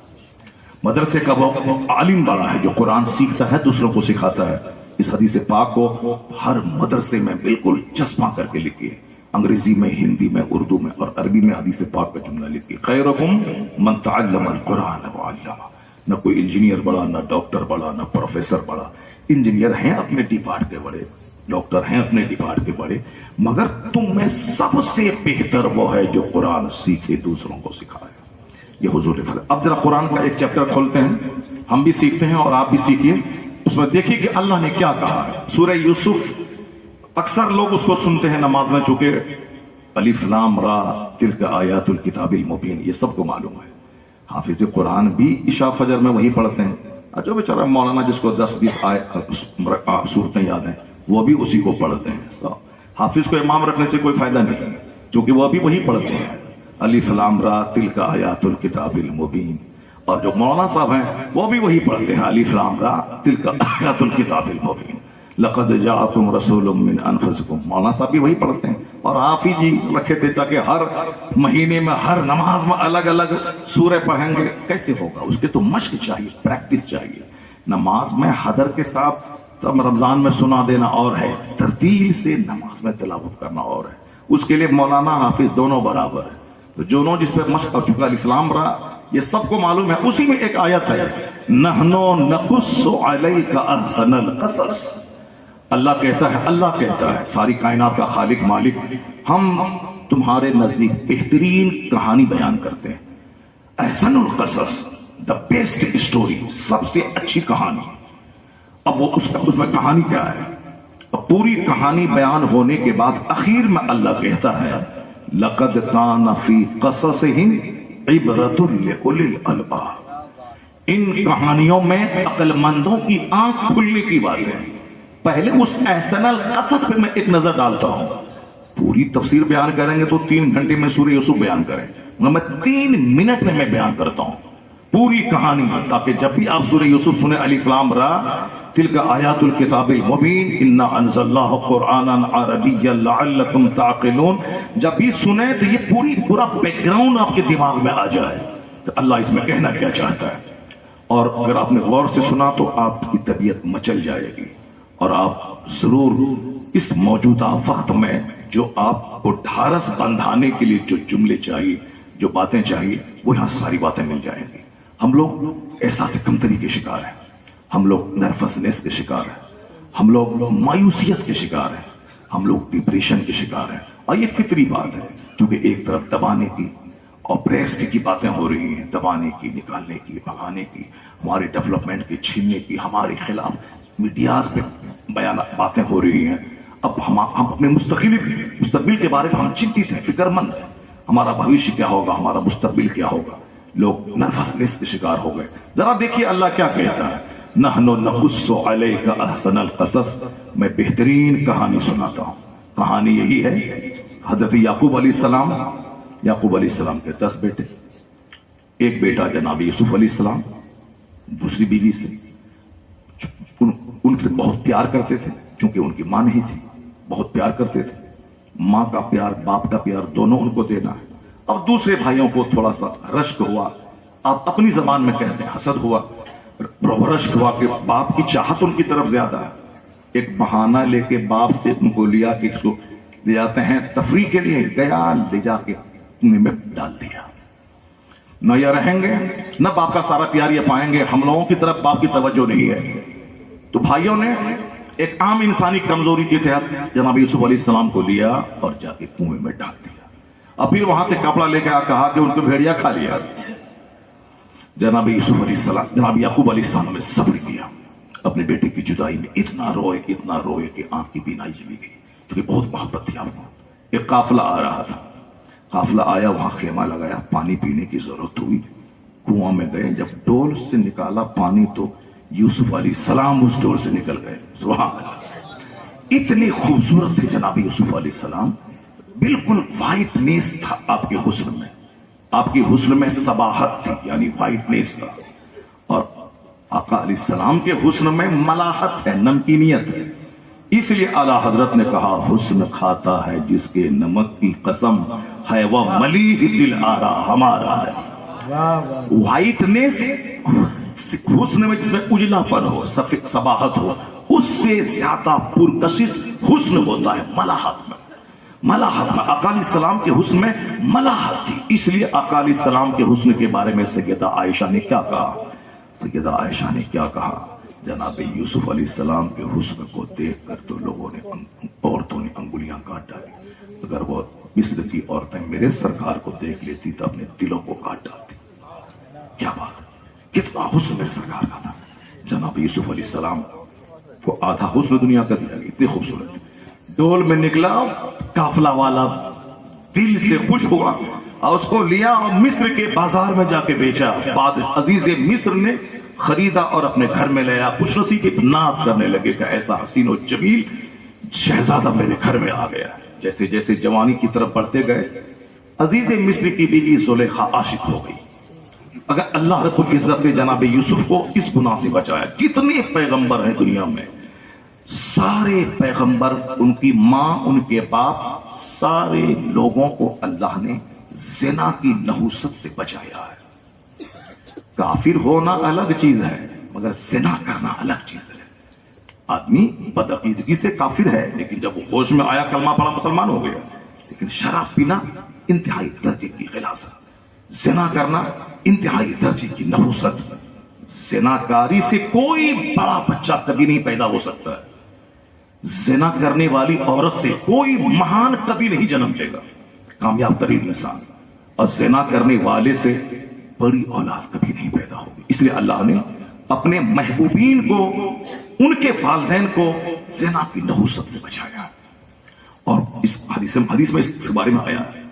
[SPEAKER 3] مدرسے کا وہ عالم بڑا ہے جو قرآن سیکھتا ہے، دوسروں کو سکھاتا ہے۔ اس حدیث پاک کو ہر مدرسے میں بالکل چسپاں کر کے لکھیے، انگریزی میں، ہندی میں، اردو میں اور عربی میں حدیث پاک کا جملہ لکھیے، خیرکم من تعلم القرآن وعلمہ۔ نہ کوئی انجینئر بڑا، نہ ڈاکٹر بڑا، نہ پروفیسر بڑا۔ انجینئر ہیں اپنے ڈپارٹ کے بڑے، ڈاکٹر ہیں اپنے ڈپارٹ کے بڑے، مگر تم میں سب سے بہتر وہ ہے جو قرآن سیکھے، دوسروں کو سکھائے۔ یہ حضور نے فرمایا۔ اب ذرا قرآن کا ایک چیپٹر کھولتے ہیں، ہم بھی سیکھتے ہیں اور آپ بھی سیکھیے۔ اس میں دیکھیے کہ اللہ نے کیا کہا۔ سورہ یوسف اکثر لوگ اس کو سنتے ہیں نماز میں، چونکہ الف لام را تلک آیات الکتاب المبین، یہ سب کو معلوم ہے۔ حافظ قرآن بھی عشاء فجر میں وہی پڑھتے ہیں، جو بیچارہ مولانا جس کو 10-20 صورتیں یاد ہیں وہ بھی اسی کو پڑھتے ہیں۔ حافظ کو امام رکھنے سے کوئی فائدہ نہیں، کیونکہ وہ بھی وہی پڑھتے ہیں، الف لام را تلک آیات الکتاب المبین۔ اور جو مولانا صاحب ہیں وہ بھی وہی پڑھتے ہیں، الف لام را تلک آیات الکتاب المبین، لقد جاءکم رسول من انفسکم۔ مولانا صاحب بھی وہی پڑھتے ہیں، اور آپ ہی جی رکھے تھے تاکہ ہر مہینے میں ہر نماز میں الگ الگ سورہ پڑھیں گے، کیسے ہوگا؟ اس کے تو مشق چاہیے، پریکٹس چاہیے۔ نماز میں حدر کے ساتھ تب رمضان میں سنا دینا اور ہے، ترتیل سے نماز میں تلاوت کرنا اور ہے۔ اس کے لیے مولانا حافظ دونوں برابر ہیں۔ تو جو جس پہ مشق کر چکا، الف لام را یہ سب کو معلوم ہے۔ اسی میں ایک آیت ہے، نحنو نقص علیک احسن القصص۔ اللہ کہتا ہے ساری کائنات کا خالق مالک، ہم تمہارے نزدیک بہترین کہانی بیان کرتے ہیں، احسن القصص، دا بیسٹ اسٹوری، سب سے اچھی کہانی۔ اب وہ اس میں کہانی کیا ہے؟ اب پوری کہانی بیان ہونے کے بعد اخیر میں اللہ کہتا ہے لقد کان فی قصصہم عبرۃ لأولی الالباب۔ ان کہانیوں میں عقل مندوں کی آنکھ کھلنے کی بات ہے۔ پہلے اس احسن القصص پہ میں ایک نظر ڈالتا ہوں۔ پوری تفسیر بیان کریں گے تو 3 گھنٹے میں سورہ یوسف بیان کریں، میں 3 منٹ میں بیان کرتا ہوں پوری کہانی، تاکہ جب بھی آپ سورہ یوسف سنیں، الف لام را تلک آیات الکتاب المبین انا انزلناہ قرآنا عربیا لعلکم تعقلون، جب بھی سنیں تو یہ پورا بیک گراؤنڈ آپ کے دماغ میں آ جائے کہ اللہ اس میں کہنا کیا چاہتا ہے۔ اور اگر آپ نے غور سے سنا تو آپ کی طبیعت مچل جائے گی، اور آپ ضرور اس موجودہ وقت میں جو آپ کو ڈھارس بندھانے کے لیے جو جملے چاہیے، جو باتیں چاہیے، وہ یہاں ساری باتیں مل جائیں گی۔ ہم لوگ احساس کمتری کے شکار ہیں، ہم لوگ نرفسنیس کے شکار ہیں، ہم لوگ مایوسیت کے شکار ہیں، ہم لوگ ڈپریشن کے شکار ہیں، اور یہ فطری بات ہے، کیونکہ ایک طرف دبانے کی اور بریسٹ کی باتیں ہو رہی ہیں، دبانے کی، نکالنے کی، بھگانے کی، ہمارے ڈیولپمنٹ کی، چھیننے کی، ہمارے خلاف میڈیاز پہ باتیں ہو رہی ہیں۔ اب ہم اپنے مستقبل کے بارے میں ہم چنتت ہیں، فکر مند ہیں، ہمارا بھوشیہ کیا ہوگا، ہمارا مستقبل کیا ہوگا۔ لوگ نروسنس کے شکار ہو گئے۔ ذرا دیکھیے اللہ کیا کہتا ہے، نحن نقص علیک احسن القصص، میں بہترین کہانی سناتا ہوں۔ کہانی یہی ہے، حضرت یعقوب علیہ السلام کے 10 بیٹے، ایک بیٹا جناب یوسف علیہ السلام، دوسری بیوی سے ان سے بہت پیار کرتے تھے، چونکہ ان کی ماں نہیں تھی، بہت پیار کرتے تھے۔ ماں کا پیار، باپ کا پیار دونوں ان کو دینا ہے۔ اب دوسرے بھائیوں کو تھوڑا سا رشک ہوا، آپ اپنی زبان میں کہتے ہیں حسد ہوا، رشک ہوا کہ باپ کی چاہت ان کی طرف زیادہ ہے۔ ایک بہانہ لے کے باپ سے ان کو لیا کہ اس کو لے جاتے ہیں تفریح کے لیے، گیا لے جا کے کنویں میں ڈال دیا۔ نہ یہ رہیں گے، نہ باپ کا سارا پیار یہ پائیں گے، ہم لوگوں کی طرف باپ کی توجہ نہیں ہے۔ تو بھائیوں نے ایک عام انسانی کمزوری کے تحت جناب یوسف علیہ السلام کو لیا اور جا کے کنویں میں ڈال دیا۔ اب پھر وہاں سے کپڑا لے کے کہا کہ ان کو بھیڑیا کھا لیا۔ جناب یوسف علیہ السلام، جناب یعقوب علیہ السلام نے صبر کیا، اپنے بیٹے کی جدائی میں اتنا روئے کہ آنکھ کی بینائی چلی گئی، کیونکہ بہت محبت تھی آپ کو۔ ایک قافلہ آ رہا تھا، قافلہ آیا، وہاں خیمہ لگایا، پانی پینے کی ضرورت ہوئی، کنواں میں گئے، جب ڈول سے نکالا پانی تو یوسف علیہ السلام اس ڈول سے نکل گئے۔ سبحان اللہ، اتنے خوبصورت تھے جناب یوسف علیہ السلام، بالکل وائٹنیس تھا آپ کے حسن میں، آپ کی حسن میں صباحت تھی، یعنی وائٹنیس تھا، اور آقا علیہ السلام کے حسن میں ملاحت ہے، نمکینیت ہے۔ اس لیے اعلیٰ حضرت نے کہا حسن کھاتا ہے جس کے نمک کی قسم ہے، وہ ملیح دل آرا ہمارا ہے۔ وائٹنیس حسن میں جس میں اجلا پن ہو، صباحت ہو، اس سے زیادہ پرکشش حسن ہوتا ہے ملاحت میں۔ آقا علیہ السلام کے حسن میں ملاحت تھی، اس لیے آقا علیہ السلام کے حسن کے بارے میں سیدہ عائشہ نے کیا کہا؟ جناب یوسف علیہ السلام کے حسن کو دیکھ کر تو لوگوں نے، عورتوں نے انگلیاں کاٹ ڈالی۔ اگر وہ مصر کی عورتیں میرے سرکار کو دیکھ لیتی تو اپنے دلوں کو کاٹ ڈالتی۔ کیا بات، کتنا حسن میرے سرکار کا تھا۔ جناب یوسف علیہ السلام کو آدھا حسن دنیا کا دیا گیا، اتنے خوبصورت۔ ڈول میں نکلا، قافلہ والا دل سے خوش ہوا اور اس کو لیا اور مصر کے بازار میں جا کے بیچا۔ بعد عزیز مصر نے خریدا اور اپنے گھر میں لیا، خوش نصیبی کے ناز کرنے لگے کہ ایسا حسین و جمیل شہزادہ میرے گھر میں آ گیا۔ جیسے جیسے جوانی کی طرف بڑھتے گئے، عزیز مصر کی بیوی زلیخا عاشق ہو گئی۔ اگر اللہ رب العزت نے جناب یوسف کو اس گناہ سے بچایا، جتنے پیغمبر ہیں دنیا میں، سارے پیغمبر، ان کی ماں، ان کے باپ، سارے لوگوں کو اللہ نے زنا کی نحوست سے بچایا ہے۔ کافر ہونا الگ چیز ہے، مگر زنا کرنا الگ چیز ہے۔ آدمی بدعقیدگی سے کافر ہے، لیکن جب وہ ہوش میں آیا کلمہ پڑھا مسلمان ہو گیا۔ لیکن شراب پینا انتہائی درجے کی غلاظت، زنا کرنا انتہائی درجے کی نحوست۔ زنا کاری سے کوئی بڑا بچہ کبھی نہیں پیدا ہو سکتا ہے۔ زنا کرنے والی عورت سے کوئی مہان کبھی نہیں جنم لے گا، کامیاب ترین انسان، اور زنا کرنے والے سے بڑی اولاد کبھی نہیں پیدا ہوگی۔ اس لیے اللہ نے اپنے محبوبین کو، ان کے والدین کو زنا کی نحوست سے بچایا۔ اور اس حدیث میں اس بارے میں آیا ہے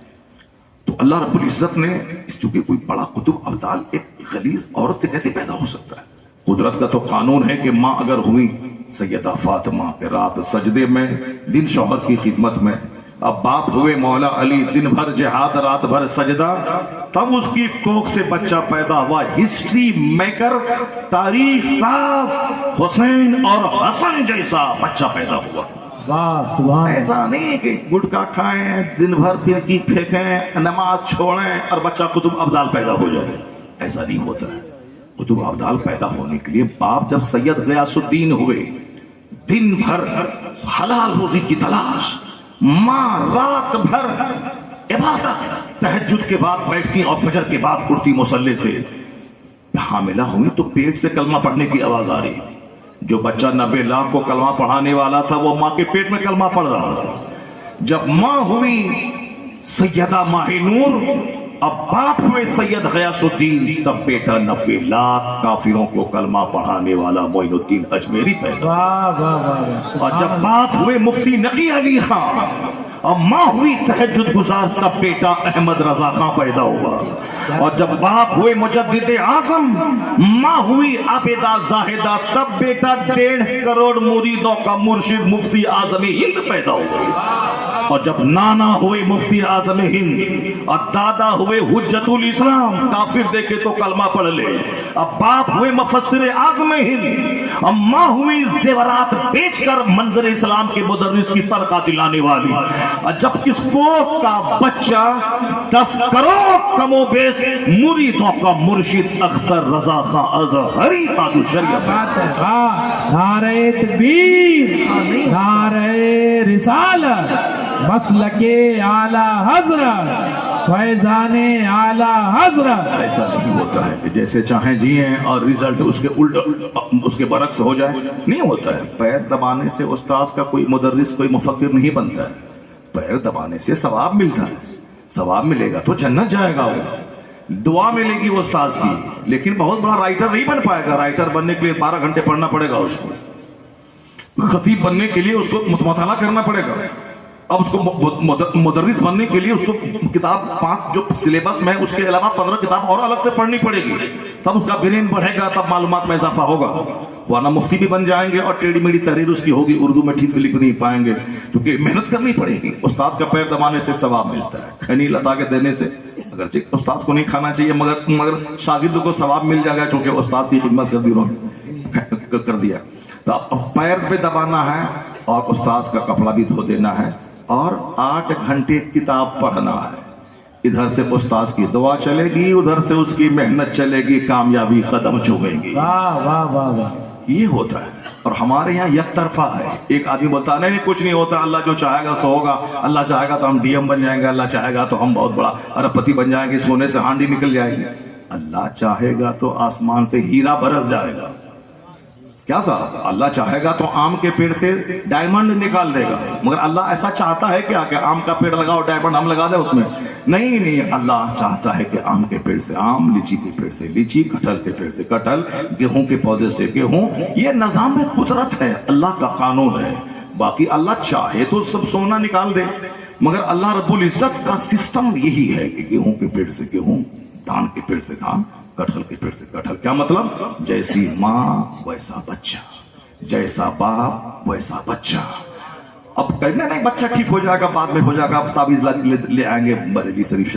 [SPEAKER 3] تو اللہ رب العزت نے، چونکہ کوئی بڑا قطب ابدال ایک غلیظ عورت سے کیسے پیدا ہو سکتا ہے؟ قدرت کا تو قانون ہے کہ ماں اگر ہوئی سیدہ فاطمہ کے رات سجدے میں، دن شوہر کی خدمت میں، اب باپ ہوئے مولا علی، دن بھر جہاد رات بھر سجدہ، تب اس کی کوکھ سے بچہ پیدا ہوا۔ ہسٹری میکر، تاریخ ساز حسین اور حسن جیسا بچہ پیدا ہوا۔ ایسا نہیں کہ گٹکا کھائیں، دن بھر پھرکی پھینکیں، نماز چھوڑیں اور بچہ قطب ابدال پیدا ہو جائے، ایسا نہیں ہوتا ہے۔ قطب ابدال پیدا ہونے کے لیے باپ جب سید غیاث الدین ہوئے، دن بھر حلال روزی کی تلاش، ماں رات بھر عبادت، تہجد کے بعد بیٹھتی اور فجر کے بعد اٹھتی مصلی سے، حاملہ ہوئی تو پیٹ سے کلمہ پڑھنے کی آواز آ رہی۔ جو بچہ 90 لاکھ کو کلمہ پڑھانے والا تھا وہ ماں کے پیٹ میں کلمہ پڑھ رہا تھا۔ جب ماں ہوئی سیدہ ماہ نور اب باپ ہوئے سید غیاث الدین، تب بیٹا 90 لاکھ کافروں کو کلمہ پڑھانے والا معین الدین اجمیری پیدا،
[SPEAKER 2] واہ واہ واہ،
[SPEAKER 3] اور جب باپ ہوئے مفتی نقی علی خان اور ماں ہوئی تہجد گزار، تب بیٹا احمد رضا خان پیدا ہوا، اور جب باپ ہوئے مجدد اعظم، ماں ہوئی عابدہ زاہدہ، تب بیٹا 1.5 کروڑ مریدوں کا مرشد مفتی اعظم ہند پیدا ہوا، اور جب نانا ہوئے مفتی اعظم ہند اور دادا ہوئے حجت الاسلام، کافر دیکھے تو کلمہ پڑھ لے، اب باپ ہوئے مفسر اعظم ہند، اور ماں ہوئی زیورات بیچ کر منظر اسلام کے مدرس کی ترقہ دلانے والی، اور جب کس کو کا بچہ 10 کروڑ کم و بیش مریدوں کا مرشد اختر رضا خان ازہری تاج الشریعت،
[SPEAKER 2] نعرہ تکبیر، نعرہ رسالت، مسلک اعلی حضرت، فیضان اعلی حضرت۔
[SPEAKER 3] ایسا نہیں ہوتا ہے کہ جیسے چاہیں جیئیں اور رزلٹ اس کے الٹ اس کے برعکس ہو جائے، نہیں ہوتا ہے۔ پیر دبانے سے استاذ کا کوئی مدرس کوئی مفکر نہیں بنتا ہے، پیر دبانے سے ثواب ملتا ہے، ثواب ملے گا تو جنت جائے گا، وہ دعا ملے گی وہ استاذ کی، لیکن بہت بڑا رائٹر نہیں بن پائے گا۔ رائٹر بننے کے لیے 12 گھنٹے پڑھنا پڑے گا اس کو، خطیب بننے کے لیے اس کو مطالعہ کرنا پڑے گا، اب اس کو مدرس بننے کے لیے اس کو کتاب 5 جو سلیبس میں اس کے علاوہ 15 کتاب اور الگ سے پڑھنی پڑے گی، تب اس کا برین بڑھے گا، تب معلومات میں اضافہ ہوگا، ورنہ مفتی بھی بن جائیں گے اور ٹیڑھی میڑھی تحریر اس کی ہوگی، اردو میں ٹھیک سے لکھ نہیں پائیں گے، کیونکہ محنت کرنی پڑے گی۔ استاذ کا پیر دبانے سے ثواب ملتا ہے، کھنی لتا کے دینے سے، اگرچہ استاذ کو نہیں کھانا چاہیے مگر شاگرد کو ثواب مل جائے گا، چونکہ استاذ کی خدمت کر دیا۔ تو پیر پہ دبانا ہے اور استاذ کا کپڑا بھی دھو دینا ہے، اور 8 گھنٹے کتاب پڑھنا ہے۔ ادھر سے استاذ کی دعا چلے گی، ادھر سے اس کی محنت چلے گی، کامیابی قدم چومیں گی۔
[SPEAKER 2] واہ واہ واہ واہ،
[SPEAKER 3] یہ ہوتا ہے، اور ہمارے یہاں یک طرفہ ہے۔ ایک آدمی بولتا نہیں کچھ نہیں ہوتا، اللہ جو چاہے گا سو ہوگا، اللہ چاہے گا تو ہم ڈی ایم بن جائیں گے، اللہ چاہے گا تو ہم بہت بڑا ارب پتی بن جائیں گے، سونے سے ہانڈی نکل جائے گی۔ اللہ چاہے گا تو آسمان سے ہیرا برس جائے گا، کیا صاحب؟ اللہ چاہے گا تو آم کے پیڑ سے ڈائمنڈ نکال دے گا، مگر اللہ ایسا چاہتا ہے کیا کہ آم کا پیڑ لگاؤ ڈائمنڈ ہم لگا دیں اس میں؟ نہیں، اللہ چاہتا ہے کہ آم کے پیڑ سے آم، لیچی کے پیڑ سے لیچی، کٹہل کے پیڑ سے کٹہل، گیہوں کے پودے سے گیہوں۔ یہ نظام قدرت ہے، اللہ کا قانون ہے۔ باقی اللہ چاہے تو سب سونا نکال دے، مگر اللہ رب العزت کا سسٹم یہی ہے کہ گیہوں کے پیڑ سے گیہوں، دھان کے پیڑ سے دھان، کٹہل کے پیڑ سے کٹہل۔ کیا مطلب؟ جیسی ماں ویسا بچہ، جیسا باپ ویسا بچہ۔ اب کہنا نہیں بچہ ٹھیک ہو جائے گا، بعد میں ہو جائے گا، اب تعویذ لے آئیں گے بریلی شریف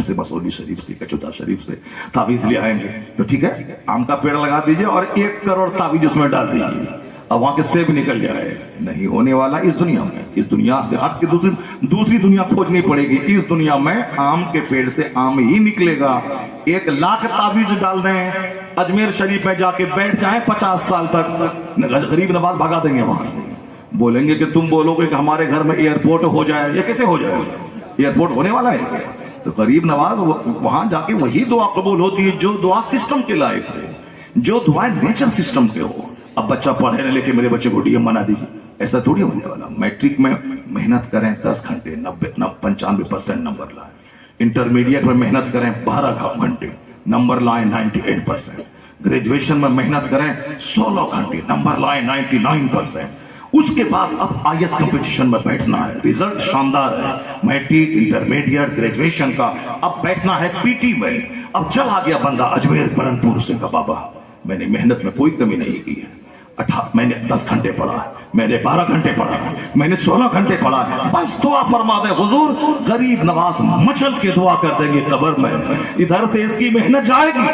[SPEAKER 3] سے، مسعودی شریف سے، کچوتا شریف سے تعویذ لے آئیں گے تو ٹھیک ہے، آم کا پیڑ لگا دیجئے اور 1 کروڑ تعویذ اس میں ڈال دیجیے، اب وہاں کے سیب نکل جائے۔ نہیں ہونے والا اس دنیا میں، اس دنیا سے ہٹ کے دوسری دنیا کھوجنی پڑے گی۔ اس دنیا میں آم کے پیڑ سے آم ہی نکلے گا۔ 1 لاکھ تعویذ ڈال دیں، اجمیر شریف میں جا کے بیٹھ جائیں 50 سال تک، غریب نواز بھگا دیں گے وہاں سے، بولیں گے کہ تم بولو گے کہ ہمارے گھر میں ایئرپورٹ ہو جائے، یہ کیسے ہو جائے گا؟ ایئرپورٹ ہونے والا ہے؟ تو غریب نواز وہاں جا کے وہی دعا قبول ہوتی ہے جو دعا سسٹم کے لائق ہو، جو دعائیں نیچر سسٹم کے ہو۔ اب بچہ پڑھے نہ لکھے میرے بچے کو ڈی ایم بنا دیجیے، ایسا تھوڑی ہونے والا۔ میٹرک میں محنت کریں 10 گھنٹے 95% نمبر لائیں، انٹرمیڈیٹ میں محنت کریں 12 گھنٹے نمبر لائیں 98%، گریجویشن میں محنت کریں 16 گھنٹے نمبر لائیں 99%۔ اس کے بعد اب آئی ایس کمپٹیشن میں بیٹھنا ہے، ریزلٹ شاندار ہے، میٹرک، انٹرمیڈیٹ، گریجویشن کا، اب بیٹھنا ہے پی ٹی میں۔ اب چلا گیا بندہ اجمیر برنپور سے، کہا بابا میں نے محنت میں کوئی کمی نہیں کی ہے، میں نے 10 گھنٹے پڑھا ہے، میں نے 12 گھنٹے پڑھا ہے، میں نے 16 گھنٹے پڑھا ہے، بس دعا فرما دے حضور۔ غریب نواز مچل کے دعا کر دیں گے قبر میں، ادھر سے اس کی محنت جائے گی،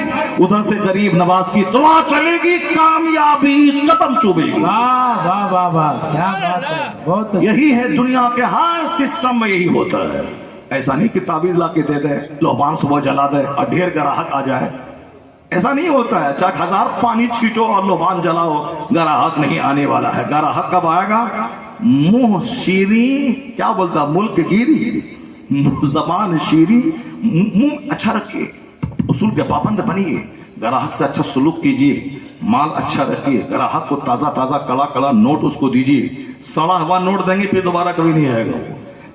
[SPEAKER 3] ادھر سے غریب نواز کی دعا چلے گی، کامیابی قدم چوبے گی۔
[SPEAKER 2] واہ واہ واہ واہ، کیا بات ہے، بہت
[SPEAKER 3] یہی ہے دنیا کے ہر سسٹم میں یہی ہوتا ہے۔ ایسا نہیں کہ تعویذ لا کے دے دے، لوبان صبح جلا دے اور ڈھیر گراہک آ جائے، ایسا نہیں ہوتا ہے۔ چاہے 1000 پانی چھیٹو اور لوبان جلاؤ، گراہک نہیں آنے والا ہے۔ گراہک کب آئے گا؟ منہ شیریں، کیا بولتا، ملک گیری، زبان شیریں، منہ اچھا رکھیے، اصول کے پابند بنیے، گراہک سے اچھا سلوک کیجیے، مال اچھا رکھیے، گراہک کو تازہ تازہ کڑا کڑا نوٹ اس کو دیجیے۔ سڑا ہوا نوٹ دیں گے پھر دوبارہ کبھی نہیں آئے گا۔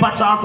[SPEAKER 3] 50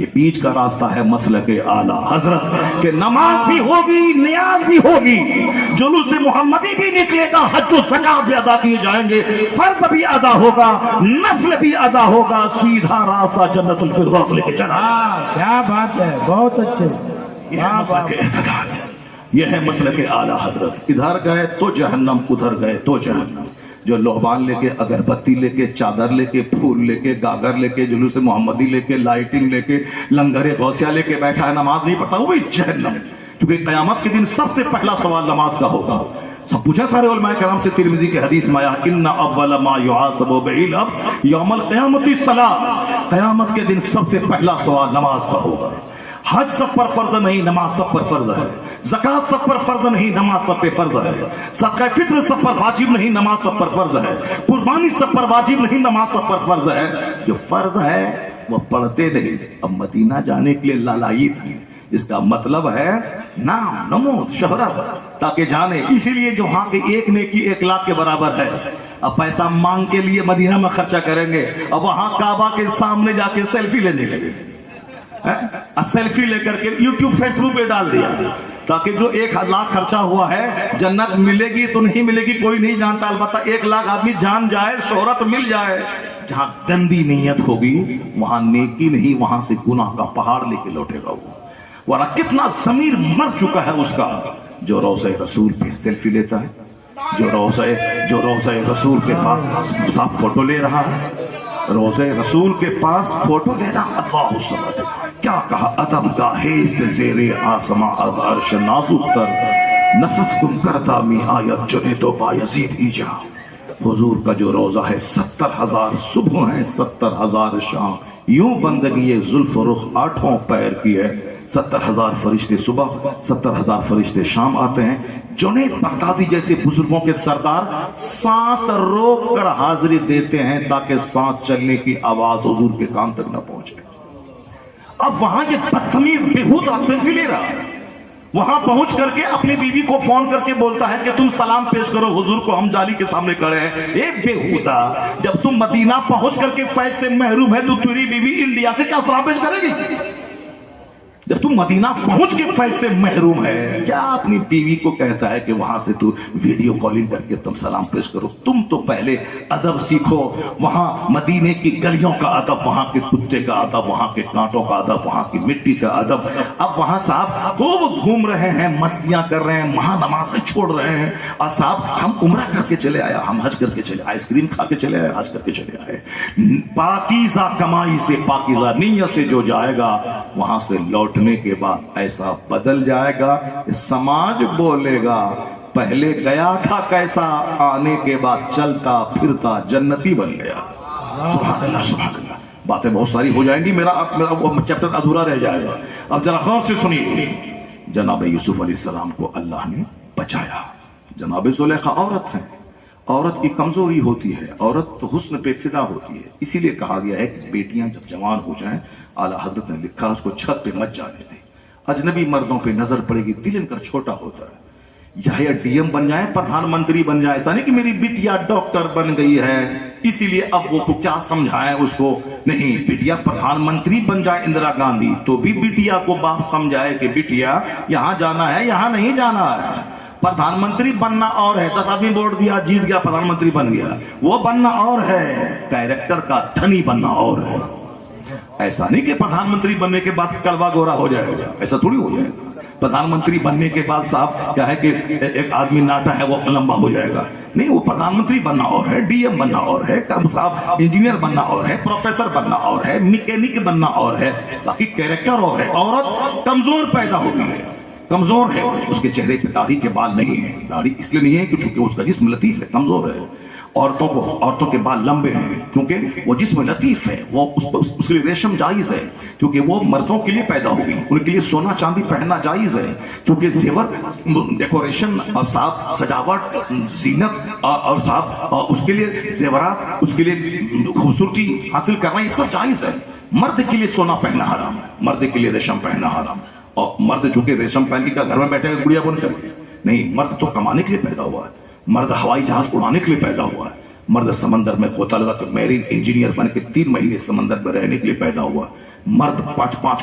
[SPEAKER 3] یہ بیچ کا راستہ ہے مسلک اعلی حضرت کہ نماز بھی ہوگی نیاز بھی ہوگی جلوس محمدی بھی نکلے گا حج و زکات بھی ادا کیے جائیں گے فرض بھی ادا ہوگا نفل بھی ادا ہوگا سیدھا راستہ جنت الفردوس لے کے چلا
[SPEAKER 2] کیا بات ہے بہت اچھے
[SPEAKER 3] یہ ہے مسلک اعتدال یہ ہے مسلک اعلی حضرت ادھر گئے تو جہنم ادھر گئے تو جہنم جو لوہبان لے کے اگربتی لے کے چادر لے کے پھول لے کے گاگر لے کے جلوس محمدی لے کے لائٹنگ لے کے لنگر غوثیہ لے کے بیٹھا ہے نماز نہیں پڑھتا وہ جہنم کیونکہ قیامت کے دن سب سے پہلا سوال نماز کا ہوگا سب پوچھا سارے علماء کرام سے ترمذی کے حدیث میں آیا ان اول ما يحاسب به العبد یوم القیامت الصلاۃ قیامت کے دن سب سے پہلا سوال نماز کا ہوگا حج سب پر فرض نہیں نماز سب پر فرض ہے زکات سب پر فرض نہیں نماز سب پہ فرض ہے صدقہ فطر سب پر واجب نہیں نماز سب پر فرض ہے قربانی سب پر واجب نہیں نماز سب پر فرض ہے جو فرض ہے وہ پڑھتے نہیں اب مدینہ جانے کے لیے لالائی تھی اس کا مطلب ہے نام نمود شہرت تاکہ جانے اسی لیے جو وہاں کے ایک نیکی 1 لاکھ کے برابر ہے اب پیسہ مانگ کے لیے مدینہ میں خرچہ کریں گے اب وہاں کعبہ کے سامنے جا کے سیلفی لینے لگے سیلفی لے کر کے یوٹیوب فیس بک پہ ڈال دیا تاکہ جو 1 لاکھ خرچہ ہوا ہے جنت ملے گی تو نہیں ملے گی کوئی نہیں جانتا البتہ 1 لاکھ آدمی جان جائے شہرت مل جائے جہاں گندی نیت ہوگی وہاں نیکی نہیں وہاں سے گناہ کا پہاڑ لے کے لوٹے گا وہ ورنہ کتنا ضمیر مر چکا ہے اس کا جو روضہ رسول پہ سیلفی لیتا ہے جو روضہ رسول کے پاس صاف فوٹو لے رہا ہے روضہ رسول کے پاس فوٹو لے رہا اللہ صلی کیا کہا ادب گاہیست زیر آسما از عرش نازک تر نفس کم کرتا می آیت چنے تو بایزید ایجا حضور کا جو روضہ ہے 70,000 صبح ہیں 70,000 شام یوں بندگی زلف و رخ 8 پیر کی ہے 70,000 فرشتے صبح 70,000 فرشتے شام آتے ہیں جنید بغدادی جیسے بزرگوں کے سردار سانس روک کر حاضری دیتے ہیں تاکہ سانس چلنے کی آواز حضور کے کان تک نہ پہنچے اب وہاں یہ بدتمیز بےہودہ سیلفی لے رہا ہے وہاں پہنچ کر کے اپنی بیوی کو فون کر کے بولتا ہے کہ تم سلام پیش کرو حضور کو ہم جالی کے سامنے کھڑے ہیں ایک بےہودہ جب تم مدینہ پہنچ کر کے فیض سے محروم ہے تو تیری بیوی انڈیا سے کیا سلام پیش کرے گی جب تم مدینہ پہنچ کے فیض سے محروم ہے کیا اپنی بیوی کو کہتا ہے کہ وہاں سے تو ویڈیو کالنگ کر کے تم سلام پیش کرو تم تو پہلے ادب سیکھو وہاں مدینے کی گلیوں کا ادب وہاں کے کتے کا ادب وہاں کے کانٹوں کا ادب وہاں کی مٹی کا ادب اب وہاں صاحب خوب گھوم رہے ہیں مستیاں کر رہے ہیں وہاں نماز چھوڑ رہے ہیں اور صاحب ہم عمرہ کر کے چلے آیا ہم حج کر کے چلے آئس کریم کھا کے چلے آئے حج کر کے چلے آئے پاکیزہ کمائی سے پاکیزہ نیت سے جو جائے گا وہاں سے لوٹ کے بعد ایسا بدل جائے گا سماج بولے گا پہلے گیا تھا کیسا آنے کے بعد چلتا پھرتا جنتی بن گیا سبحان اللہ سبحان اللہ باتیں بہت ساری ہو جائیں گی میرا چیپٹر ادھورا رہ جائے گا اب ذرا غور سے سنیے جناب یوسف علیہ السلام کو اللہ نے بچایا جناب زلیخا عورت ہے عورت کی کمزوری ہوتی ہے عورت تو حسن پہ فدا ہوتی ہے اسی لیے کہا گیا ہے کہ بیٹیاں جب جوان ہو جائیں اعلیٰ حضرت نے لکھا اس کو چھت پہ مت جانے دیں اجنبی مردوں پہ نظر پڑے گی دل ان کر چھوٹا ہوتا ہے یا ڈی ایم بن جائیں پردھان منتری بن جائیں ایسا نہیں کہ میری بٹیا ڈاکٹر بن گئی ہے اسی لیے اب وہ کیا سمجھائیں اس کو نہیں بٹیا پردھان منتری بن جائے اندرا گاندھی تو بھی بٹیا کو باپ سمجھائے کہ بٹیا یہاں جانا ہے یہاں نہیں جانا ہے پردھان منتری بننا اور ہے 10 آدمی ووٹ دیا جیت گیا پردھان منتری بن گیا وہ بننا اور ہے کیریکٹر کا دھنی بننا اور ہے ایسا نہیں کہ پردھان منتری بننے کے بعد کلوا گورا ہو جائے گا ایسا تھوڑی ہو جائے گا پردھان منتری بننے کے بعد صاحب کیا ہے کہ ایک آدمی ناٹا ہے وہ لمبا ہو جائے گا نہیں وہ پردھان منتری بننا اور ہے ڈی ایم بننا اور ہے صاحب انجینئر بننا اور ہے پروفیسر بننا اور ہے میکینک بننا اور ہے باقی کیریکٹر اور ہے عورت کمزور پیدا ہو گئی ہے کمزور ہے اس کے چہرے پہ داڑھی کے بال نہیں ہے داڑھی اس لیے نہیں ہے کہ چونکہ اس کا جسم لطیف ہے کمزور ہے عورتوں کے بال لمبے ہیں کیونکہ وہ جسم لطیف ہے وہ اس کے لیے ریشم جائز ہے کیونکہ وہ مردوں کے لیے پیدا ہوگی ان کے لیے سونا چاندی پہننا جائز ہے کیونکہ زیور ڈیکوریشن اور صاحب سجاوٹ زینت اور صاحب اس کے لیے زیورات اس کے لیے خوبصورتی حاصل کرنا یہ سب جائز ہے مرد کے لیے سونا پہننا حرام ہے مرد کے لیے ریشم پہننا حرام ہے اور مرد چونکہ ریشم پہن کے گھر میں بیٹھے گا گڑیا بن کر نہیں مرد تو کمانے کے لیے پیدا ہوا ہے مرد ہوائی جہاز اڑانے کے لیے پیدا ہوا ہے مرد سمندر میں غوطہ لگا کے میرین انجینئر بن کے 3 مہینے سمندر میں رہنے کے لیے پیدا ہوا مرد 5-5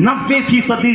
[SPEAKER 3] 90%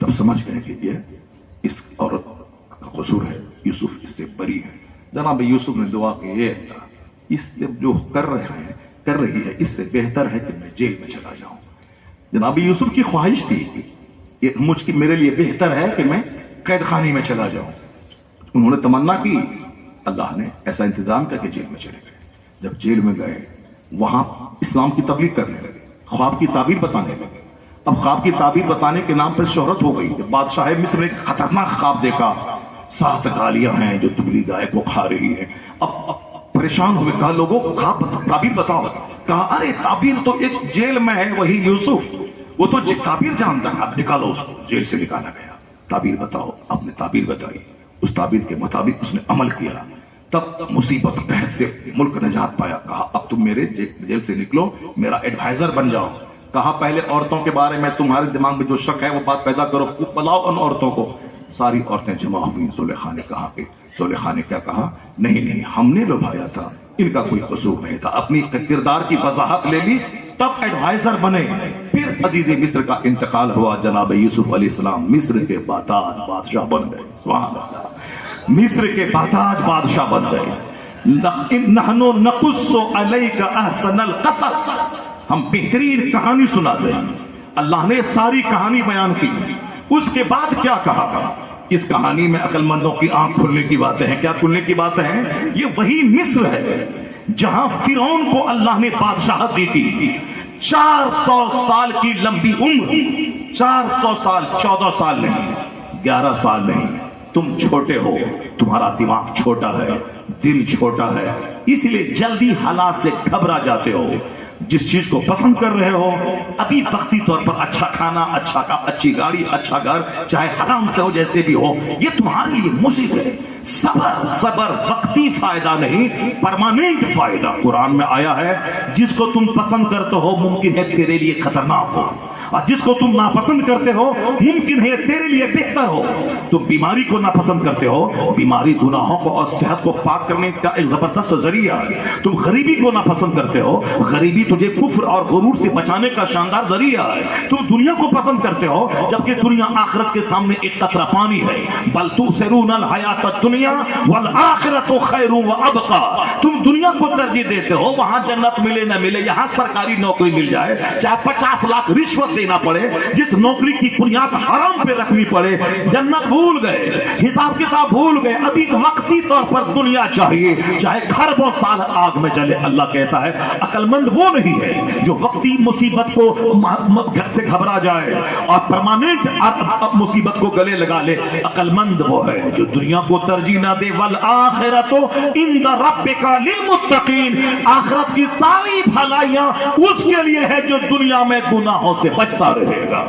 [SPEAKER 3] تب سمجھ گئے کہ یہ اس عورت کا قصور ہے، یوسف اس سے بری ہے۔ جناب یوسف نے دعا کی، یہ اللہ اس سے جو کر رہی ہے اس سے بہتر ہے کہ میں جیل میں چلا جاؤں۔ جناب یوسف کی خواہش تھی کہ میرے لیے بہتر ہے کہ میں قید خانے میں چلا جاؤں۔ انہوں نے تمنا کی، اللہ نے ایسا انتظام کیا کہ جیل میں چلے گئے۔ جب جیل میں گئے وہاں اسلام کی تبلیغ کرنے لگے، خواب کی تعبیر بتانے لگے۔ اب خواب کی تعبیر بتانے کے نام پر شہرت ہو گئی۔ بادشاہ مصر نے ایک خطرناک خواب دیکھا، 7 گالیاں ہیں جو دبلی گائے کو کھا رہی ہیں۔ اب پریشان ہوئے، کہا لوگوں تعبیر بتاؤ۔ کہا ارے تعبیر تو ایک جیل میں ہے وہی یوسف، وہ تو تعبیر جانتا ہے، نکالو اس کو۔ جیل سے نکالا گیا، تعبیر بتاؤ۔ آپ نے تعبیر بتائی، اس تعبیر کے مطابق اس نے عمل کیا، تب مصیبت قحط سے ملک نجات پایا۔ کہا اب تم میرے جیل سے نکلو، میرا ایڈوائزر بن جاؤ۔ کہا پہلے عورتوں کے بارے میں تمہارے دماغ میں جو شک ہے وہ بات پیدا کرو، بلاؤ ان عورتوں کو۔ ساری عورتیں جمع ہوئی۔ زلیخا نے کہا کہ زلیخا نے کیا کہا، نہیں ہم نے لبھایا تھا، ان کا کوئی قصور نہیں تھا۔ اپنی کردار کی وضاحت لے لی، تب ایڈوائزر بنے۔ پھر عزیز مصر کا انتقال ہوا، جناب یوسف علیہ السلام مصر کے باتاج بادشاہ بن گئے۔ سبحان اللہ، مصر کے باتاج بادشاہ بن گئے۔ نحن نقص علیک احسن القصص، ہم بہترین کہانی سناتے ہیں۔ اللہ نے ساری کہانی بیان کی۔ اس کے بعد کیا کہا؟ اس کہانی میں عقل مندوں کی آنکھ کھلنے کی باتیں ہیں۔ کیا کھلنے کی باتیں ہیں؟ یہ وہی مصر ہے جہاں فرعون کو اللہ نے بادشاہت دی تھی۔ 400 سال کی لمبی عمر، 400 سال، 14 سال نہیں، 11 سال نہیں۔ تم چھوٹے ہو، تمہارا دماغ چھوٹا ہے، دل چھوٹا ہے، اس لیے جلدی حالات سے گھبرا جاتے ہو۔ جس چیز کو پسند کر رہے ہو، ابھی وقتی طور پر اچھا کھانا، اچھی گاڑی، اچھا گھر، چاہے حرام سے ہو، جیسے بھی ہو، یہ تمہارے لیے مصیبت ہے۔ صبر وقتی فائدہ نہیں، پرماننٹ فائدہ۔ قرآن میں آیا ہے جس کو تم پسند کرتے ہو ممکن ہے تیرے لیے خطرناک ہو، اور جس کو تم ناپسند کرتے ہو ممکن ہے تیرے لیے بہتر ہو۔ تم بیماری کو ناپسند کرتے ہو، بیماری گناہوں کو اور صحت کو پاک کرنے کا ایک زبردست ذریعہ ہے۔ تم غریبی کو ناپسند کرتے ہو، غریبی تجھے کفر اور غرور سے بچانے کا شاندار ذریعہ ہے۔ تم دنیا کو پسند کرتے ہو، جبکہ دنیا آخرت کے سامنے ایک قطرہ پانی ہے۔ بل تؤثرون الحیات الدنیا والآخرۃ خیر وابقی، تم دنیا کو ترجیح دیتے ہو، وہاں جنت ملے نہ ملے، یہاں سرکاری نوکری مل جائے، چاہے 50 لاکھ رشوت دینا پڑے، جس نوکری کی بنیاد حرام پہ رکھنی پڑے، جنت بھول گئے، حساب کتاب بھول گئے، ابھی وقتی طور پر دنیا چاہیے، چاہے خربوں سال آگ میں جلے۔ اللہ کہتا ہے عقل مند وہ نہیں ہے جو وقتی مصیبت کو سے گھبرا جائے اور پرماننٹ مصیبت کو گلے لگا لے۔ عقل مند وہ ہے جو دنیا کو ترجیح نہ دے۔ والآخرۃ عند ربک للمتقین، آخرت کی ساری بھلائیاں اس کے لیے ہے جو دنیا میں گناہوں سے بچتا رہے گا۔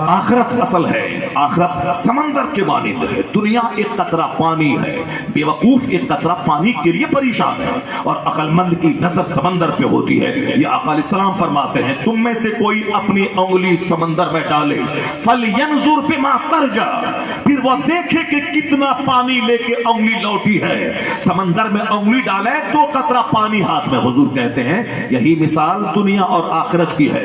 [SPEAKER 3] آخرت اصل ہے، آخرت سمندر کے مانند ہے، دنیا ایک قطرہ پانی ہے۔ بے وقوف ایک قطرہ پانی کے لیے پریشان ہے، اور عقل مند کی نظر سمندر پہ ہوتی ہے۔ یہ آقا علیہ السلام فرماتے ہیں تم میں سے کوئی اپنی انگلی سمندر میں ڈالے، فَلْيَنْظُرْ بِمَا تَرْجَعُ، پھر وہ دیکھے کہ کتنا پانی لے کے انگلی لوٹی ہے۔ سمندر میں انگلی ڈالے 2 قطرہ پانی ہاتھ میں، حضور کہتے ہیں یہی مثال دنیا اور آخرت کی ہے۔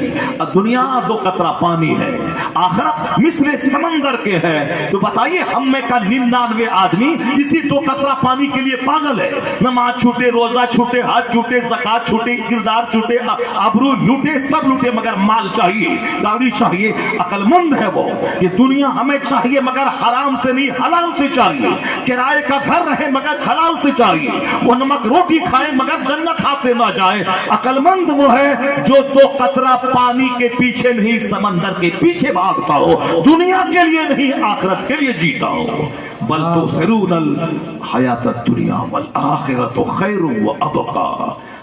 [SPEAKER 3] دنیا 2 قطرہ پانی ہے، آخرت مثل سمندر کے ہے۔ تو بتائیے ہم میں کا 99 آدمی اسی 2 قطرہ پانی کے لیے پاگل ہے۔ نماز چھوٹے، روزہ چھوٹے، حج چھوٹے، زکات چھوٹے، کردار چھوٹے، آبرو لوٹے، سب لوٹے، مگر مال چاہیے، گاڑی چاہیے۔ عقل مند ہے وہ کہ دنیا ہمیں چاہیے مگر حرام سے نہیں، حلال سے چاہیے۔ کرائے کا گھر رہے مگر حلال سے چاہیے، وہ نمک روٹی کھائے مگر جنت ہاتھ سے نہ جائے۔ عقل مند وہ ہے جو 2 قطرہ پانی کے پیچھے نہیں، سمندر کے پیچھے بھاگتا ہو، دنیا کے لیے نہیں، آخرت کے لیے جیتا ہو۔ بل تؤثرون الحیات الدنیا والآخرۃ خیر وابقی۔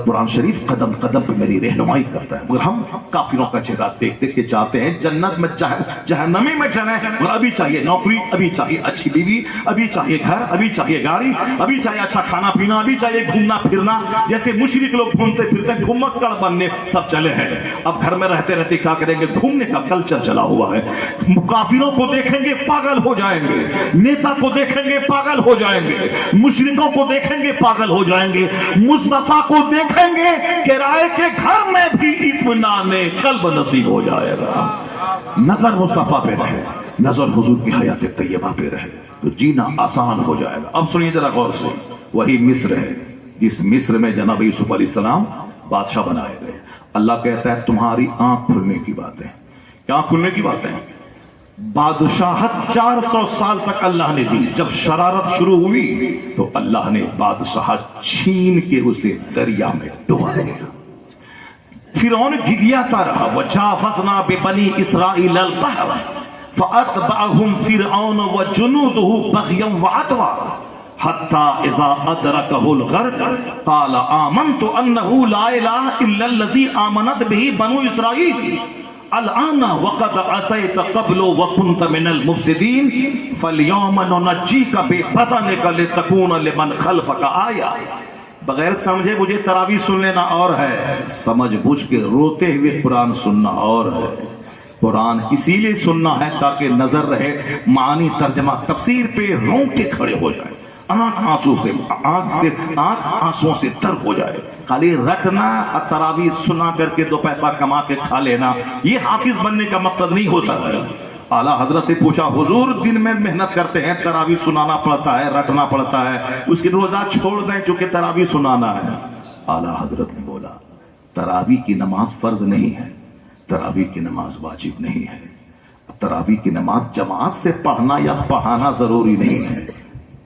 [SPEAKER 3] قرآن شریف قدم قدم پہ میری رہنمائی کرتا ہے، مگر ہم کافروں کا چہرہ دیکھ دیکھ کے چاہتے ہیں جنت میں جہنمی میں چلیں، اور ابھی چاہیے نوکری، ابھی چاہیے اچھی بیوی، ابھی چاہیے گھر، ابھی چاہیے گاڑی، ابھی چاہیے اچھا کھانا پینا، ابھی چاہیے گھومنا پھرنا، جیسے مشرک لوگ گھومتے پھرتے گھمکڑ بننے سب چلے ہیں۔ اب گھر میں رہتے رہتے کیا کریں گے، گھومنے کا کلچر چلا ہوا ہے۔ کافروں کو دیکھیں گے پاگل ہو جائیں گے، نیتا کو دیکھیں گے پاگل ہو جائیں گے، مشرکوں کو دیکھیں گے پاگل ہو جائیں گے، مصطفیٰ کو کو دیکھیں گے کرائے کے گھر میں بھی اطمینان قلب نصیب ہو جائے گا. نظر مصطفیٰ پہ رہے, نظر حضور کی حیات طیبہ پہ رہے تو جینا آسان ہو جائے گا. اب سنیے ذرا غور سے, وہی مصر ہے جس مصر میں جناب یوسف علیہ السلام بادشاہ بنائے گئے. اللہ کہتا ہے تمہاری آنکھ کھلنے کی باتیں. کیا کھلنے کی باتیں؟ بادشاہت 400 سال تک اللہ نے دی. جب شرارت شروع ہوئی تو اللہ نے بادشاہت چھین کے اسے دریا میں ڈبا دیا. فرعون گھگیاتا رہا. وجاوزنا ببنی اسرائیل البحر فاتبعهم فرعون وجنوده بغيا وعدوا حتى اذا ادركه الغرق قال آمنت انه لا اله الا الذي آمنت به بنو اسرائیل الآن وقد عصيت قبل وكنت من المفسدين فاليوم ننجيك ببدنك لتكون لمن خلفك آية. بغیر سمجھے مجھے تراویح سن لینا اور ہے, سمجھ بوجھ کے روتے ہوئے قرآن سننا اور ہے. قرآن اسی لیے سننا ہے تاکہ نظر رہے, معنی ترجمہ تفسیر پہ رونگٹے کھڑے ہو جائے, آنکھ آنسوں سے تر ہو جائے. خالی رٹنا تراویح سنا کر کے 2 پیسہ کما کے کھا لینا یہ حافظ بننے کا مقصد نہیں ہوتا ہے. اعلیٰ حضرت سے پوچھا حضور دن میں محنت کرتے ہیں, تراویح سنانا پڑتا ہے, رٹنا پڑتا ہے, اس کی روزہ چھوڑ دیں چونکہ تراویح سنانا ہے. اعلیٰ حضرت نے بولا تراویح کی نماز فرض نہیں ہے, تراویح کی نماز واجب نہیں ہے. تراویح کی نماز جماعت سے پڑھنا یا پڑھانا ضروری نہیں ہے.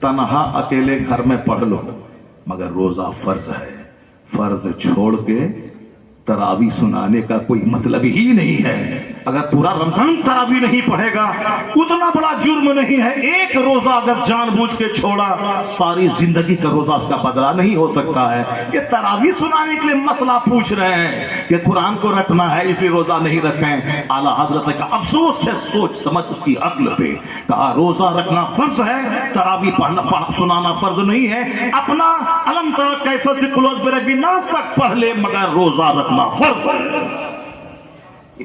[SPEAKER 3] تنہا اکیلے گھر میں پڑھ لو, مگر روزہ فرض ہے. فرض چھوڑ کے تراویح سنانے کا کوئی مطلب ہی نہیں ہے. اگر پورا رمضان تراویح نہیں پڑھے گا اتنا بڑا جرم نہیں ہے. ایک روزہ اگر جان بوجھ کے چھوڑا ساری زندگی کا روزہ اس کا بدلہ نہیں ہو سکتا ہے. یہ تراویح سنانے کے لیے مسئلہ پوچھ رہے ہیں کہ قرآن کو رٹنا ہے اس لیے روزہ نہیں رکھیں. اعلیٰ حضرت کا افسوس سے سوچ سمجھ اس کی عقل پہ کہا روزہ رکھنا فرض ہے, تراویح پڑھنا سنانا فرض نہیں ہے. اپنا علم تر کیف سے کلوز برے بنا تک پڑھ لے مگر روزہ رکھنا فرض ہے.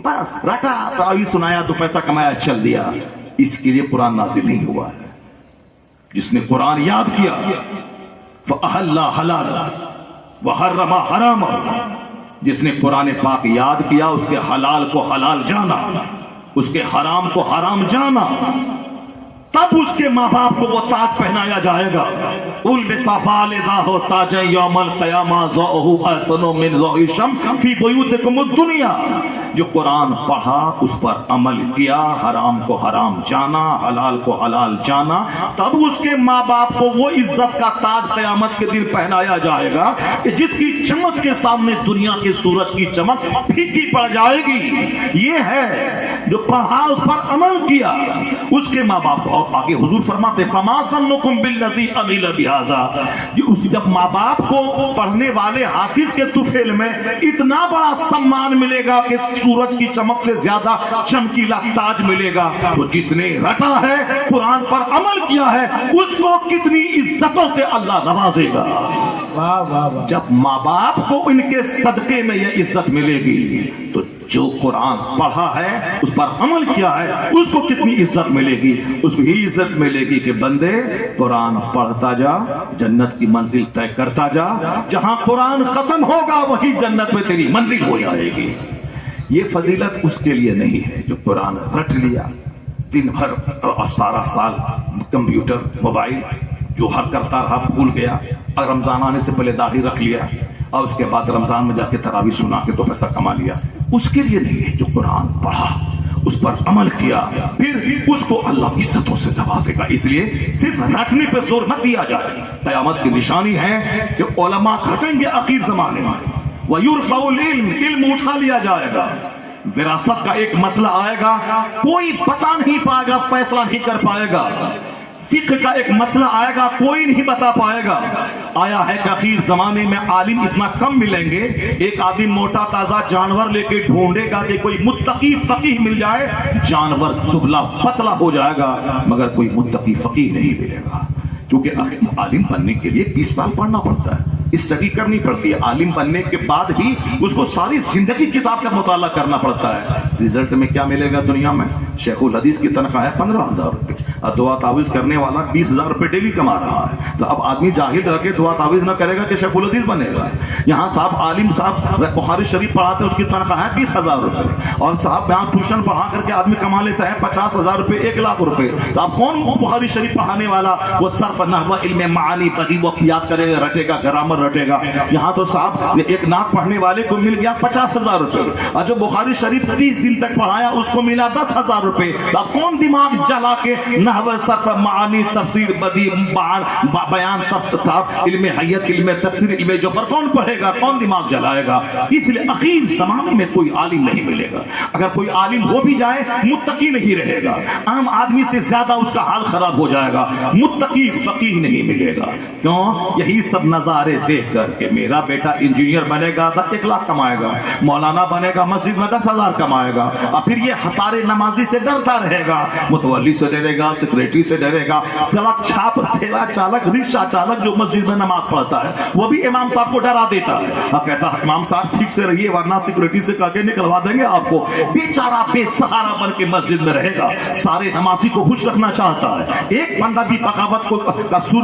[SPEAKER 3] بس رٹا تراویح سنایا 2 پیسہ کمایا چل دیا. اس کے لیے قرآن نازل نہیں ہوا ہے. جس نے قرآن یاد کیا فأحل حلالا وحرم حراما, جس نے قرآن پاک یاد کیا اس کے حلال کو حلال جانا, اس کے حرام کو حرام جانا, تب اس کے ماں باپ کو وہ تاج پہنایا جائے گا. البس فالداہ تاج یوم القیامہ ضؤہ احسن من ضؤ الشمس فی بیوتکم الدنیا. جو قرآن پڑھا اس پر عمل کیا, حرام کو حرام جانا, حلال کو حلال جانا, تب اس کے ماں باپ کو وہ عزت کا تاج قیامت کے دن پہنایا جائے گا کہ جس کی چمک کے سامنے دنیا کے سورج کی چمک پھیکی پڑ جائے گی. یہ ہے جو پڑھا اس پر عمل کیا اس کے ماں باپ کو. اور آگے حضور فرماتے فما ظنکم بالذی عمل بہذا, جب ماں باپ کو پڑھنے والے حافظ کے طفیل میں اتنا بڑا سمان ملے گا کہ سورج کی چمک سے زیادہ چمکیلا تاج ملے گا, تو جس نے رٹا ہے قرآن پر عمل کیا ہے اس کو کتنی عزتوں سے اللہ نوازے گا. جب ماں باپ کو ان کے صدقے میں یہ عزت ملے گی تو جو قرآن پڑھا ہے اس پر عمل کیا ہے اس کو کتنی عزت ملے گی. اس کو یہ عزت ملے گی کہ بندے قرآن پڑھتا جا, جنت کی منزل طے کرتا جا, جہاں قرآن ختم ہوگا وہی جنت میں تیری منزل ہو جائے گی. یہ فضیلت اس کے لیے نہیں ہے جو قرآن رٹ لیا دن بھر اور سارا سال کمپیوٹر موبائل جو ہر کرتا رہا بھول گیا, اور رمضان آنے سے پہلے داڑھی رکھ لیا اور اس کے بعد رمضان میں جا کے تراویح سنا کے 2 پیسہ کما لیا. اس کے لیے نہیں ہے. جو قرآن پڑھا اس پر عمل کیا پھر اس کو اللہ عزتوں سے نوازے گا. اس لیے صرف رٹنے پہ زور مت دیا جائے. قیامت کی نشانی ہے کہ علماء گھٹیں گے آخر زمانے میں, وَيُرْفَعُ الْعِلْمِ, علم اٹھا لیا جائے گا. وراثت کا ایک مسئلہ آئے گا کوئی بتا نہیں پائے گا, فیصلہ نہیں کر پائے گا. فقہ کا ایک مسئلہ آئے گا کوئی نہیں بتا پائے گا. آیا ہے کہ اخیر زمانے میں عالم اتنا کم ملیں گے, ایک آدمی موٹا تازہ جانور لے کے ڈھونڈے گا کہ کوئی متقی فقیہ مل جائے, جانور دبلا پتلا ہو جائے گا مگر کوئی متقی فقیہ نہیں ملے گا. چونکہ عالم بننے کے لیے 20 سال پڑھنا پڑتا ہے, اسٹڈی کرنی پڑتی ہے. عالم بننے کے بعد بھی اس کو ساری زندگی کتاب کا مطالعہ کرنا پڑتا ہے. رزلٹ میں کیا ملے گا دنیا میں؟ شیخ الحدیث کی تنخواہ ہے 15,000 روپے, اور دعا تعویذ کرنے والا 20,000 روپے ڈیلی کما رہا ہے، تو اب آدمی جاہل رہ کے دعا تعویذ نہ کرے گا کہ شیخ الحدیث بنے گا۔ یہاں صاحب عالم صاحب بخاری شریف پڑھاتے ہیں، اس کی تنخواہ ہے 20,000 روپے، اور صاحب یہاں ٹیوشن پڑھا کر کے آدمی کما لیتا ہے 50,000 روپے، 1,00,000 روپے۔ تو اب کون بخاری شریف پڑھانے والا وہ صرف نحو علم معانی بدیع و یاد کرے گا، رٹے گا، گرامر رٹے گا؟ یہاں تو صاحب ایک نعت پڑھنے والے کو مل گیا 50,000 روپے، اور جو بخاری شریف 30 دن تک پڑھایا اس کو ملا 10,000 روپے۔ تو اب کون دماغ جلا کے نحو صرف معانی تفسیر بدیع بیان علم حیت علم تفسیر علم جوہر کون پڑھے گا، کون دماغ جلائے گا؟ اس لیے اخیر زمانے میں کوئی عالم نہیں ملے گا، اگر کوئی عالم ہو بھی جائے متقی نہیں رہے گا، عام آدمی سے زیادہ اس کا حال خراب ہو جائے گا، متقی فقیہ نہیں ملے گا۔ کیوں؟ یہی سب نظارے دیکھ کر کہ میرا بیٹا انجینئر بنے گا تو 1,00,000 کمائے گا، مولانا بنے گا مسجد میں 10,000 کمائے گا، اور پھر یہ ہسارے نمازی سے ڈرتا رہے گا، متولی سے ڈرے گا، سیکریٹری سے ڈرے گا، سڑک چھاپ ٹھیلا چالک رکشہ چالک جو مسجد میں نماز پڑھتا ہے وہ بھی امام صاحب کو ڈرا دیتا ہے اور کہتا ہے امام صاحب ٹھیک سے رہیے ورنہ سیکریٹری سے کہا کے نکلوا دیں گے آپ کو۔ بیچارہ بے سہارا بن کے مسجد میں رہے گا، سارے نمازی کو خوش رکھنا چاہتا ہے۔ ایک بندہ بھی بغاوت کا سور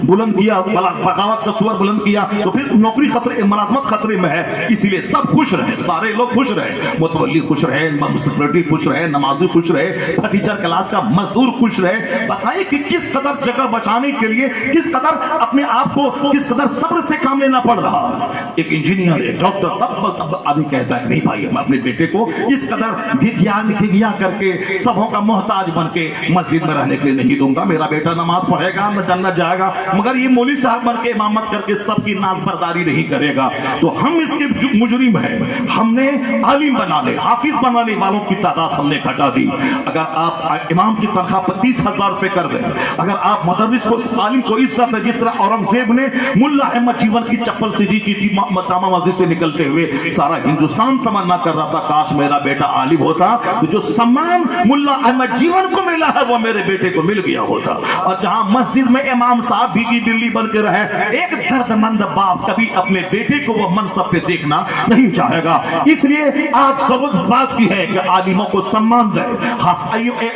[SPEAKER 3] بلند کیا، بغاوت کا سور بلند کیا تو پھر نوکری خطرے، ملازمت خطرے میں ہے۔ اسی لیے سب خوش رہے، سارے لوگ خوش رہے، متولی خوش رہے، سیکریٹری خوش رہے، نمازی خوش رہے، ٹیچر کلاس کا مزدور خوش رہے۔ بتائیے کہ کس قدر جگہ بچانے کے لیے کس قدر اپنے آپ کو کس قدر صبر سے کام لینا پڑ رہا ہے۔ ایک انجینئر ایک ڈاکٹر تب آدمی کہتا ہے نہیں بھائی میں اپنے بیٹے کو اس قدر گھگیا کر کے سبوں کا محتاج بن کے مسجد میں رہنے کے لیے نہیں دوں گا، میرا بیٹا نماز پڑھے گا نہ جنت جائے گا، مگر یہ مولوی صاحب بن کے امامت کر کے سب کی ناز برداری نہیں کرے گا، تو ہم اس کے مجرم ہیں۔ ہم نے عالم بنانے حافظ بنانے والوں کی تعداد ہم نے گھٹا دی۔ اگر آپ امام کی تنخواہ 30,000 روپے کر دیں، اگر آپ مدرس کو عالم کو عزت ہے، جس طرح اورنگزیب نے ملا احمد جیون کی چپل سیدھی کی تھی جامع مسجد سے نکلتے ہوئے، سارا ہندوستان تمنا کر رہا تھا کاش میرا بیٹا عالم ہوتا، تو جو سمان ملا احمد جیون کو ملا ہے وہ میرے بیٹے کو مل گیا ہوتا۔ اور جہاں مسجد میں امام صاحب بھیگی بلی بن کے رہے، ایک درد مند باپ کبھی اپنے بیٹے کو وہ منصب پہ دیکھنا نہیں چاہے گا۔ اس لیے آج سبق اس بات کی ہے کہ عالموں کو سمان دے،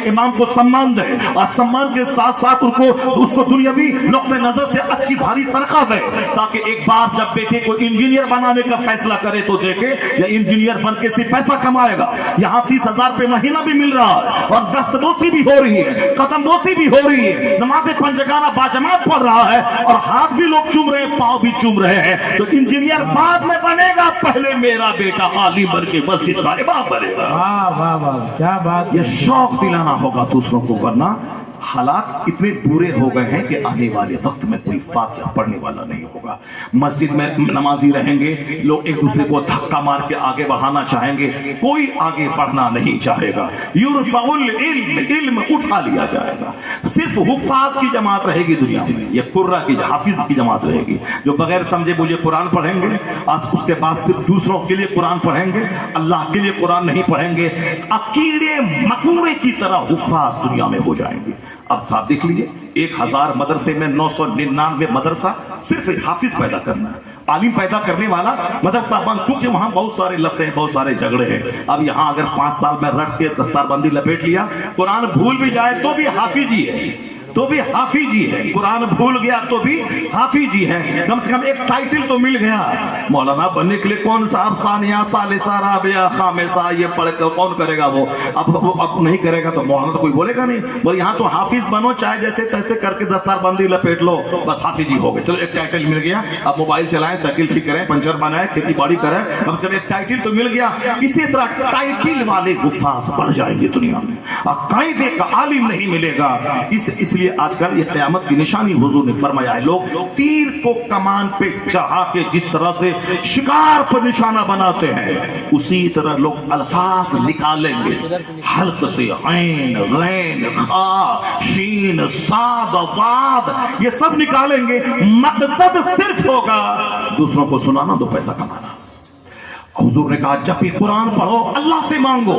[SPEAKER 3] امام کو سمان دے، اور سمان کے ساتھ ساتھ اس کو دنیاوی نقطہ نظر سے اچھی بھاری تنخواہ دے، تاکہ ایک باپ جب بیٹے کو انجینئر بنانے کا فیصلہ کرے تو دیکھے یا انجینئر بن کے صرف پیسہ کمائے گا، یہاں 30,000 روپے مہینہ بھی مل رہا ہے، اور دست بوسی بھی ہو رہی ہے، قدم بوسی بھی ہو رہی ہے، نماز پنجگانہ باجماعت پڑھ رہا ہے، اور ہاتھ بھی لوگ چوم رہے ہیں، پاؤں بھی چوم رہے ہیں، تو انجینئر بعد میں بنے گا، پہلے میرا بیٹا عالم بن کے مسجد کا امام بنے گا۔
[SPEAKER 2] واہ واہ واہ کیا بات!
[SPEAKER 3] یہ شوق دلانا ہوگا دوسروں کو، ورنہ حالات اتنے برے ہو گئے ہیں کہ آنے والے وقت میں کوئی فاتحہ پڑھنے والا نہیں ہوگا۔ مسجد میں نمازی رہیں گے، لوگ ایک دوسرے کو دھکا مار کے آگے بڑھانا چاہیں گے، کوئی آگے بڑھنا نہیں چاہے گا۔ یرفع العلم، علم اٹھا لیا جائے گا، صرف حفاظ کی جماعت رہے گی دنیا میں، یہ قرہ کی حافظ کی جماعت رہے گی، جو بغیر سمجھے مجھے قرآن پڑھیں گے، اس کے بعد صرف دوسروں کے لیے قرآن پڑھیں گے، اللہ کے لیے قرآن نہیں پڑھیں گے، اکیڑے مکوڑے کی طرح حفاظ دنیا میں ہو جائیں گے۔ اب صاحب دیکھ لیجئے 1000 مدرسے میں 999 مدرسہ صرف حافظ پیدا کرنا ہے، عالم پیدا کرنے والا مدرسہ بند، کیونکہ وہاں بہت سارے لفظ ہیں، بہت سارے جھگڑے ہیں۔ اب یہاں اگر 5 سال میں رٹ کے دستار بندی لپیٹ لیا، قرآن بھول بھی جائے تو بھی حافظ ہی ہے، تو بھی حافظ ہی ہے، قرآن بھول گیا تو بھی حافظ ہی ہے، کم سے کم ایک ٹائٹل تو مل گیا۔ مولانا بننے کے لیے کون صاحب ثانیہ ثالثہ رابعہ خامسہ یہ پڑھ کر کون کرے گا؟ وہ اب نہیں کرے گا تو مولانا تو کوئی بولے گا نہیں، بول یہاں تو حافظ بنو، چاہے جیسے تیسے کر کے دستار بندی لپیٹ لو، بس حافظ ہی ہو گئے۔ چلو ایک ٹائٹل مل گیا، اب موبائل چلائیں، سائیکل ٹھیک کریں، پنچر بنائیں، کھیتی باڑی کریں، کم سے کم ایک ٹائٹل تو مل گیا۔ اسی طرح ٹائٹل والے حفاظ بڑھ جائیں گے دنیا میں، قاعدے کا عالم نہیں ملے گا۔ اس لیے آج کل یہ قیامت کی نشانی حضور نے فرمایا ہے، لوگ تیر کو کمان پہ چڑھا کے جس طرح سے شکار پر نشانہ بناتے ہیں، اسی طرح لوگ الفاظ نکالیں گے حلق سے، عین غین خا شین صاد ضاد، یہ سب نکالیں گے، مقصد صرف ہوگا دوسروں کو سنانا، دو پیسہ کمانا۔ حضور نے کہا جب بھی قرآن پڑھو اللہ سے مانگو،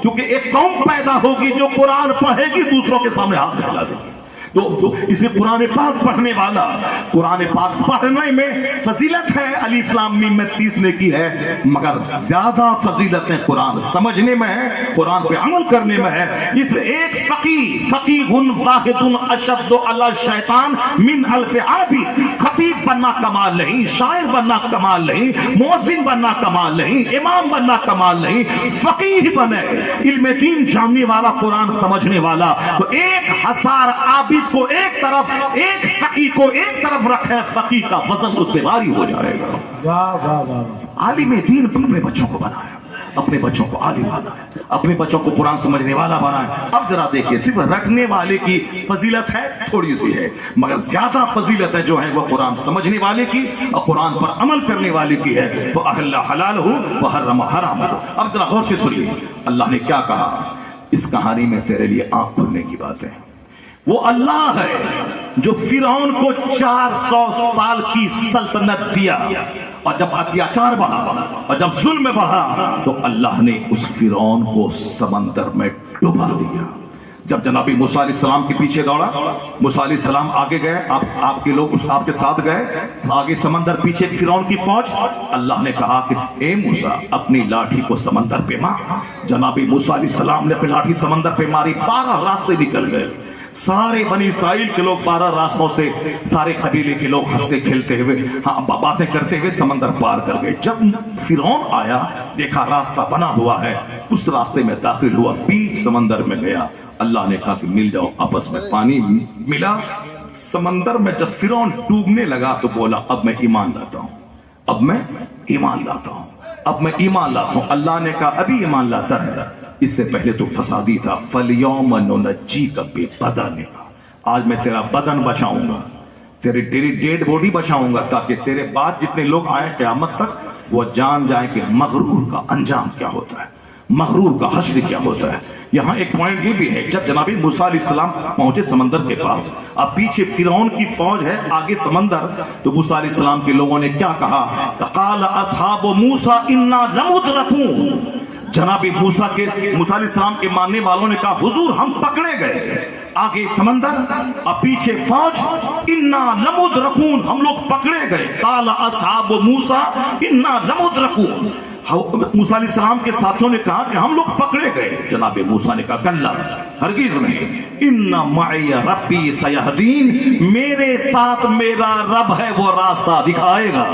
[SPEAKER 3] کیونکہ ایک قوم پیدا ہوگی جو قرآن پڑھے گی دوسروں کے سامنے ہاتھ پھیلا دے گی۔ تو اس لیے قرآن پاک پڑھنے والا، قرآن پاک پڑھنے میں فضیلت ہے، الف لام میم میں 30 نیکی ہے، مگر زیادہ فضیلتیں قرآن سمجھنے میں ہے، قرآن پہ عمل کرنے میں ہے۔ اس لیے ایک فقیہ واحد اشد علی الشیطان من الف عابد، خطیب بننا کمال نہیں، شاعر بننا کمال نہیں، مؤذن بننا کمال نہیں، امام بننا کمال نہیں، فقیہ بنے، علم دین جاننے والا، قرآن سمجھنے والا۔ تو 1000 عابد کو ایک طرف، ایک فقیہ کو ایک طرف رکھے، فقیہ کا وزن اس پہ بھاری ہو جائے گا۔
[SPEAKER 2] واہ واہ واہ،
[SPEAKER 3] عالم دین اپنے بچوں کو بنایا، اپنے بچوں کو عالم بنایا، اپنے بچوں کو قرآن سمجھنے والا بنایا۔ اب ذرا دیکھیے، صرف رکھنے والے کی فضیلت ہے تھوڑی سی ہے، مگر زیادہ فضیلت ہے جو ہے وہ قرآن سمجھنے والے کی اور قرآن پر عمل کرنے والے کی ہے۔ فَأَحَلَّ حَلَالَهُ وَحَرَّمَ حَرَامَهُ۔ اب ذرا غور سے سنیے اللہ نے کیا کہا۔ اس کہانی میں تیرے لیے آنکھ کھلنے کی بات ہے۔ وہ اللہ ہے جو فرعون کو 400 سال کی سلطنت دیا، اور جب اتیاچار بڑھا اور جب ظلم بڑھا تو اللہ نے اس فرعون کو سمندر میں ڈبا دیا۔ جب جناب موسیٰ علیہ السلام کے پیچھے دوڑا، موسیٰ علیہ السلام آگے گئے، آپ کے لوگ آپ کے ساتھ گئے، آگے سمندر، پیچھے فرعون کی فوج۔ اللہ نے کہا کہ اے موسیٰ اپنی لاٹھی کو سمندر پہ مار۔ جناب موسیٰ علیہ السلام نے اپنی لاٹھی سمندر پہ ماری، 12 راستے نکل گئے۔ سارے بنی اسرائیل کے لوگ 12 راستوں سے، سارے قبیلے کے لوگ ہنستے کھیلتے ہوئے، باتیں کرتے ہوئے سمندر پار کر گئے۔ جب فرعون آیا، دیکھا راستہ بنا ہوا ہے، اس راستے میں داخل ہوا، بیچ سمندر میں گیا۔ اللہ نے کہا کہ مل جاؤ، آپس میں پانی ملا سمندر میں۔ جب فرعون ڈوبنے لگا تو بولا اب میں ایمان لاتا ہوں، اب میں ایمان لاتا ہوں، اب میں ایمان لاتا ہوں۔ اللہ نے کہا ابھی ایمان لاتا ہے؟ اس سے پہلے تو فسادی تھا۔ فَالْيَوْمَ نُنَجِّيكَ بِبَدَنِكَ، آج میں تیرا بدن بچاؤں گا، تیری ڈیڈ باڈی بچاؤں گا، تاکہ تیرے بعد جتنے لوگ آئیں قیامت تک وہ جان جائیں کہ مغرور کا انجام کیا ہوتا ہے، مغرور کا حشر کیا ہوتا ہے۔ یہاں ایک پوائنٹ یہ بھی ہے، جب جناب موسیٰ علیہ السلام پہنچے سمندر کے پاس، اب پیچھے فرعون کی فوج ہے، آگے سمندر، تو موسیٰ علیہ السلام کے لوگوں نے کیا کہا؟ قال اصحاب موسیٰ انا لمدرکون۔ جناب موسیٰ علیہ السلام کے ماننے والوں نے کہا حضور ہم پکڑے گئے، آگے سمندر اور پیچھے فوج، انا لمدرکون، ہم لوگ پکڑے گئے۔ قال اصحاب موسیٰ انا لمدرکون، موسیٰ علیہ السلام کے ساتھیوں نے کہا کہ ہم لوگ پکڑے گئے۔ جناب موسیٰ نے کہا کلا، ہرگز نہیں، ان معی ربی سیہدین، میرے ساتھ میرا رب ہے وہ راستہ دکھائے گا۔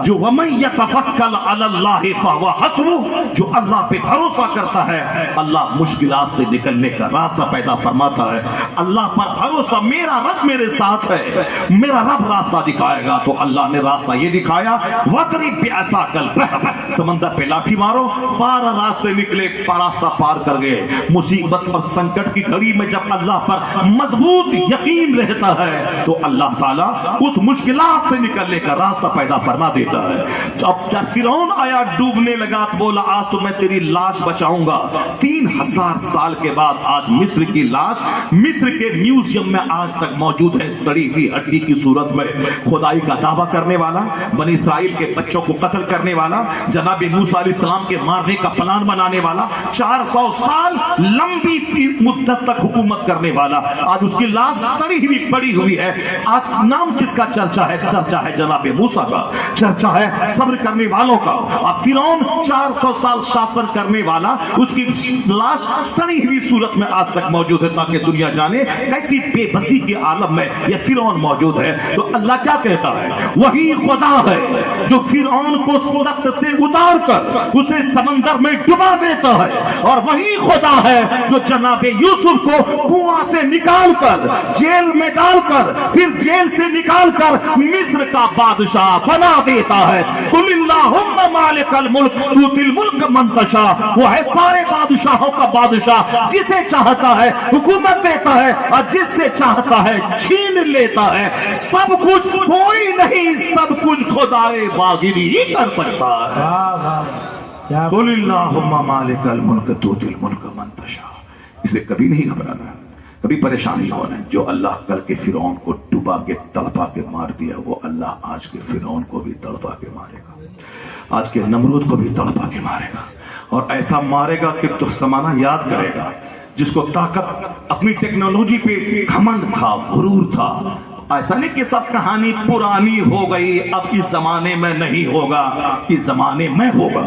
[SPEAKER 3] جو ومن یتوکل علی اللہ فہو حسبہ، جو اللہ پہ بھروسہ کرتا ہے اللہ مشکلات سے نکلنے کا راستہ پیدا فرماتا ہے۔ اللہ پر بھروسہ، میرا رب میرے ساتھ ہے، میرا رب راستہ دکھائے گا۔ تو اللہ نے راستہ یہ دکھایا، وَاضْرِب بِعَصَاكَ الْبَحْرَ، سمندر پہ لاٹھی مارو، 12 راستے نکلے، راستہ پار کر گئے۔ مصیبت اور سنکٹ کی گھڑی میں جب اللہ پر مضبوط یقین رہتا ہے تو اللہ تعالیٰ اس مشکلات سے نکلنے کا راستہ پیدا فرما دیتا ہے۔ جب فرعون آیا ڈوبنے لگا تو بولا آج تو میں تیری لاش بچاؤں گا۔ 3000 سال کے بعد آج مصر کی لاش مصر کے میوزیم میں آج تک موجود ہے، سڑی ہوئی ہڈی کی صورت میں۔ خدائی کا دعویٰ کرنے والا، بنی اسرائیل کے بچوں کو قتل کرنے والا، جناب موسیٰ علیہ السلام کے مارنے کا پلان بنانے والا، 400 سال لمبی مدت تک حکومت کرنے والا، آج اس کی لاش سڑی ہوئی پڑی ہوئی ہے۔ آج نام کس کا چرچا ہے؟ چرچا ہے جناب موسیٰ کا، چرچا ہے صبر کرنے والوں کا۔ اور فرعون 400 سال شاسن کرنے والا، اس کی لاش سڑی ہوئی صورت میں آج تک موجود ہے، تاکہ دنیا جانے کیسی بے بسی کے عالم میں یہ فرعون موجود ہے۔ تو اللہ کیا کہتا ہے؟ وہی خدا ہے جو فرعون کو سخت سے اتار کر اسے سمندر میں ڈبا دیتا ہے، اور وہی خدا ہے جو جناب یوسف کو کنواں سے نکال کر، جیل میں ڈال کر، پھر جیل سے نکال کر مصر کا بادشاہ بنا دیتا ہے۔ قل اللہم مالک الملک تؤتی الملک من تشاء، وہ ہے سارے بادشاہوں کا بادشاہ، جسے چاہتا ہے حکومت دیتا ہے اور جس سے چاہتا ہے چھین لیتا ہے۔ سب کچھ کوئی نہیں، سب کچھ خدائے باغری ہی کر سکتا ہے۔ قل اللہم مالک الملک تؤتی الملک من تشاء، اسے کبھی نہیں گھبرانا، کبھی پریشان نہیں ہونا ہے۔ جو اللہ کل کے فرعون کو ڈبا کے تڑپا کے مار دیا، وہ اللہ آج کے فرعون کو بھی تڑپا کے مارے گا، آج کے نمرود کو بھی تڑپا کے مارے گا، اور ایسا مارے گا کہ تو زمانہ یاد کرے گا جس کو طاقت اپنی ٹیکنالوجی پہ گھمنڈ تھا، غرور تھا. ایسا نہیں کہ سب کہانی پرانی ہو گئی، اب اس زمانے میں نہیں ہوگا، اس زمانے میں ہوگا،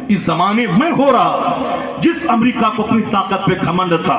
[SPEAKER 3] اس زمانے میں ہو رہا. جس امریکہ کو اپنی طاقت پہ گھمنڈ تھا،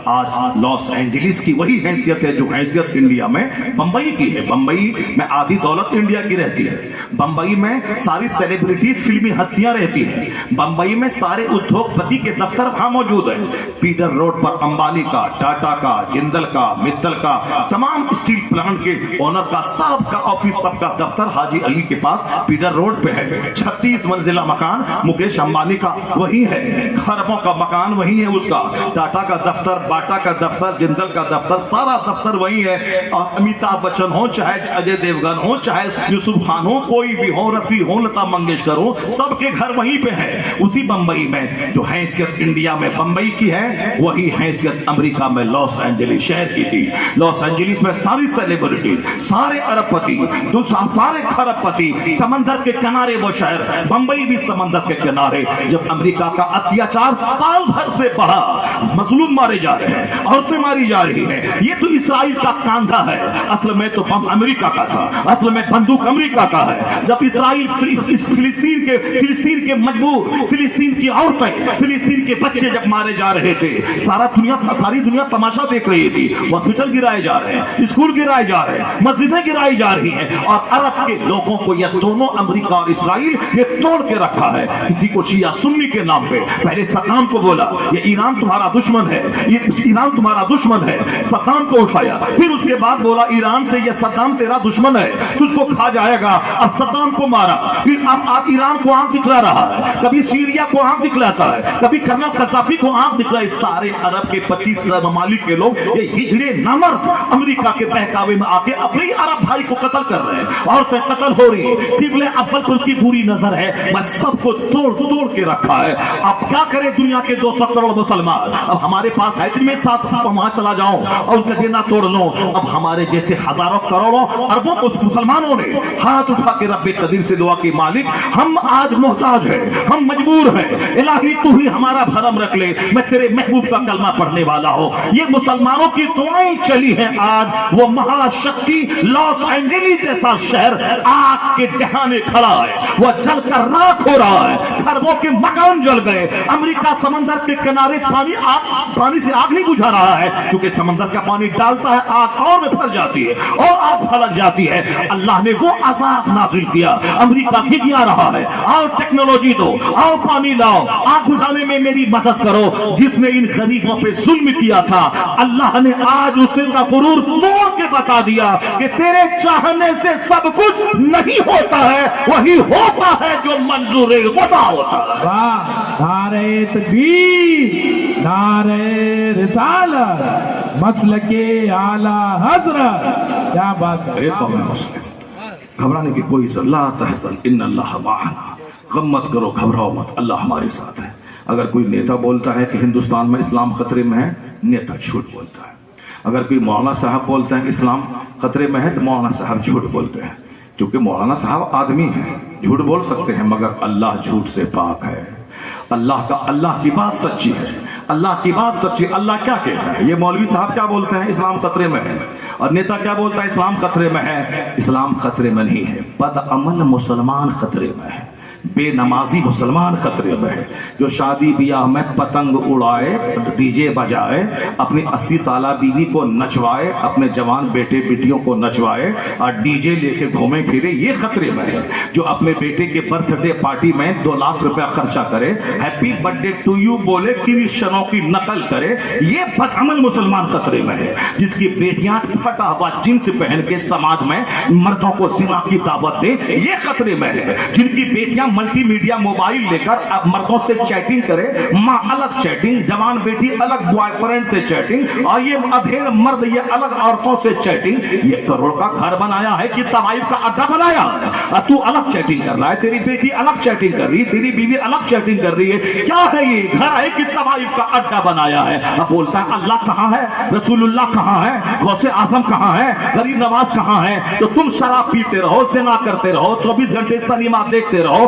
[SPEAKER 3] آج لاس اینجلس کی وہی حیثیت ہے جو حیثیت انڈیا میں بمبئی کی ہے. بمبئی میں آدھی دولت انڈیا کی رہتی ہے. بمبئی میں ساری سیلیبریٹیز فلمی ہستیاں رہتی ہیں. بمبئی میں سارے ادھوگ پتی کے دفتر وہاں موجود ہیں. پیٹر روڈ پر امبانی کا، ٹاٹا کا، جندل کا، متل کا، تمام اسٹیل پلانٹ کے اونر کا، سب کا آفس، سب کا دفتر حاجی علی کے پاس پیٹر روڈ پہ ہے. 36 منزلہ مکان مکیش امبانی کا وہی ہے. خربوں کا مکان وہی ہے اس کا. ٹاٹا کا دفتر، باٹا کا دفتر، جندل کا دفتر، سارا دفتر وہی ہے. اور امیتابھ بچن ہو، چاہے اجے دیوگن ہو، چاہے یوسف خان ہو، کوئی بھی ہو، رفیع ہو، لتا منگیشکر ہو، سب کے گھر وہیں پہ ہے. اسی بمبئی میں جو حیثیت انڈیا میں بمبئی کی ہے، وہی حیثیت امریکہ میں لاس اینجلس شہر کی تھی. لاس اینجلس میں ساری سیلیبریٹی، سارے ارب پتی، سارے کھرب پتی، سمندر کے کنارے وہ شہر. بمبئی بھی سمندر کے کنارے. جب امریکہ کا اتیاچار سال بھر سے بڑھا، مظلوم مارے جا رہے ہیں، عورتیں ماری جا رہی ہیں، یہ تو اسرائیل کا کاندھا ہے. اصل میں تو بم امریکہ کا تھا، اصل میں بندوق امریکہ کا ہے. جب اسرائیل فلسطین کے مجبور، فلسطین کی عورتیں، فلسطین کے بچے جب مارے جا رہے تھے، ساری دنیا تماشا دیکھ رہی تھی. ہاسپٹل گرائے جا رہے ہیں، اسکول گرائے جا رہے ہیں، مسجدیں گرائی جا رہی ہیں. اور عرب کے لوگوں کو یہ دونوں امریکہ اور اسرائیل یہ توڑ کے رکھا ہے. کسی کو شیعہ سنی کے نام پہ پہلے صدام کو بولا یہ ایران تمہارا دشمن ہے، یہ ایران تمہارا دشمن ہے، صدام کو اٹھایا. پھر اس کے بعد بولا ایران سے یہ صدام تیرا دشمن ہے، تجھ کو کھا جائے گا. اب صدام کو مارا، پھر اب ایران کو آنکھ دکھلا رہا ہے، کبھی سیریا کو آنکھ دکھلاتا ہے، کبھی کرنل قذافی کو آنکھ دکھلا. اس سارے عرب کے 25 ممالک کے لوگ یہ ہجڑے نامرد امریکہ کے بہکاوے میں آ کے اپنے عرب بھائی کو قتل کر رہے ہیں. عورتیں قتل ہو رہی ہیں. قبلے اول پر اس کی بری نظر ہے، بس سب کو توڑ کے رکھا ہے. اب کیا کرے دنیا کے 200 کروڑ مسلمان؟ اب ہمارے پاس ہے کہ میں 7 وہاں چلا جاؤں اور ان کا دینا توڑ لوں. اب ہمارے جیسے ہزاروں کروڑوں اربوں مسلمانوں نے ہاتھ اٹھا کے رب قدیر سے دعا کی، مالک ہم آج محتاج ہیں، ہم مجبور ہیں، الہی تو ہی ہمارا بھرم رکھ لے، میں تیرے محبوب کا کلمہ پڑھنے والا ہوں. یہ مسلمانوں کی دعائیں چلی ہیں. آج وہ مہاشکتی لاس اینجلس جیسا شہر آگ کے دہانے کھڑا ہے، وہ جل کر راکھ ہو رہا ہے. خربوں کے مکان جل گئے. امریکہ سمندر کے کنارے پانی سے آگ نہیں بجھا رہا ہے، کیونکہ سمندر کا پانی ڈالتا ہے، آگ اور میں پھیل جاتی ہے اور آگ پھلک جاتی ہے. اللہ نے وہ عذاب نازل کیا. امریکہ کھجیا رہا ہے، آؤ ٹیکنالوجی دو، آؤ پانی لاؤ، آگ بجھانے میں میری مدد کرو. جس نے ان غریبوں پہ ظلم کیا تھا، اللہ نے آج اسے کا غرور توڑ کے بتا دیا کہ تیرے چاہنے سے سب کچھ نہیں ہوتا ہے، وہی ہوتا ہے جو منظور خدا ہوتا ہے.
[SPEAKER 2] واہ، نعرہ تکبیر، نعرہ رسالت، مسلک اعلی حضرت. کیا بات ہے.
[SPEAKER 3] اے قوم مسلم، گھبرانے کی کوئی ضرورت، لا تحزن ان اللہ معنا. غم مت کرو، گھبراؤ مت، اللہ ہمارے ساتھ ہے. اگر کوئی نیتا بولتا ہے کہ ہندوستان میں اسلام خطرے میں ہے، نیتا جھوٹ بولتا ہے. اگر کوئی مولانا صاحب بولتے ہیں کہ اسلام خطرے میں ہے، تو مولانا صاحب جھوٹ بولتے ہیں. چونکہ مولانا صاحب آدمی ہیں، جھوٹ بول سکتے ہیں، مگر اللہ جھوٹ سے پاک ہے. اللہ کی بات سچی ہے، اللہ کی بات سچی. اللہ کیا کہتا ہے؟ یہ مولوی صاحب کیا بولتے ہیں؟ اسلام خطرے میں ہے. اور نیتا کیا بولتا ہے؟ اسلام خطرے میں ہے. اسلام خطرے میں نہیں ہے، بد عمل مسلمان خطرے میں ہے، بے نمازی مسلمان خطرے میں ہے. جو شادی بیاہ میں پتنگ اڑائے، ڈی جے بجائے، اپنی 80 سالہ بیوی کو نچوائے، اپنے جوان بیٹے بیٹیوں کو نچوائے اور ڈی جے لے کے گھومے پھرے، یہ خطرے میں ہے. جو اپنے بیٹے کے برتھ ڈے پارٹی میں 2 لاکھ روپیہ خرچہ کرے، happy birthday to you بولے، کرسچنوں کی نقل کرے، یہ بدعمل مسلمان خطرے میں ہے. جس کی بیٹیاں پھٹا ہوا جنس پہن کے سماج میں مردوں کو زنا کی دعوت دے، یہ خطرے میں ہے. جن کی بیٹیاں ملٹی میڈیا موبائل لے کر اب مردوں سے چیٹنگ کرے، ماں الگ چیٹنگ، جوان بیٹی الگ بوائے فرینڈ سے چیٹنگ، اور یہ ادھیڑ مرد یہ الگ عورتوں سے چیٹنگ. یہ کروڑ کا گھر بنایا ہے کہ طوائف کا اڈا بنایا ہے؟ تو الگ چیٹنگ کر رہا ہے، تیری بیٹی الگ چیٹنگ کر رہی ہے، تیری بیوی الگ چیٹنگ کر رہی ہے. کیا ہے یہ؟ گھر ہے کہ طوائف کا اڈا بنایا ہے؟ اب بولتا ہے اللہ کہاں ہے، رسول اللہ کہاں ہے، غوث اعظم کہاں ہے، غریب نواز کہاں ہے؟ تو تم شراب پیتے رہو، زنا کرتے رہو، 24 گھنٹے سنیما دیکھتے رہو،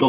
[SPEAKER 3] 2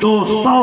[SPEAKER 3] 200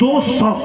[SPEAKER 3] 200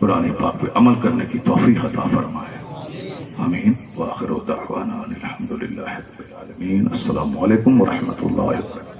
[SPEAKER 1] قرآن پاک پہ عمل کرنے کی توفیق عطا فرمائے. آمین. وآخر دعوانا الحمد للہ رب العالمین. السلام علیکم ورحمۃ اللہ وبرکاتہ.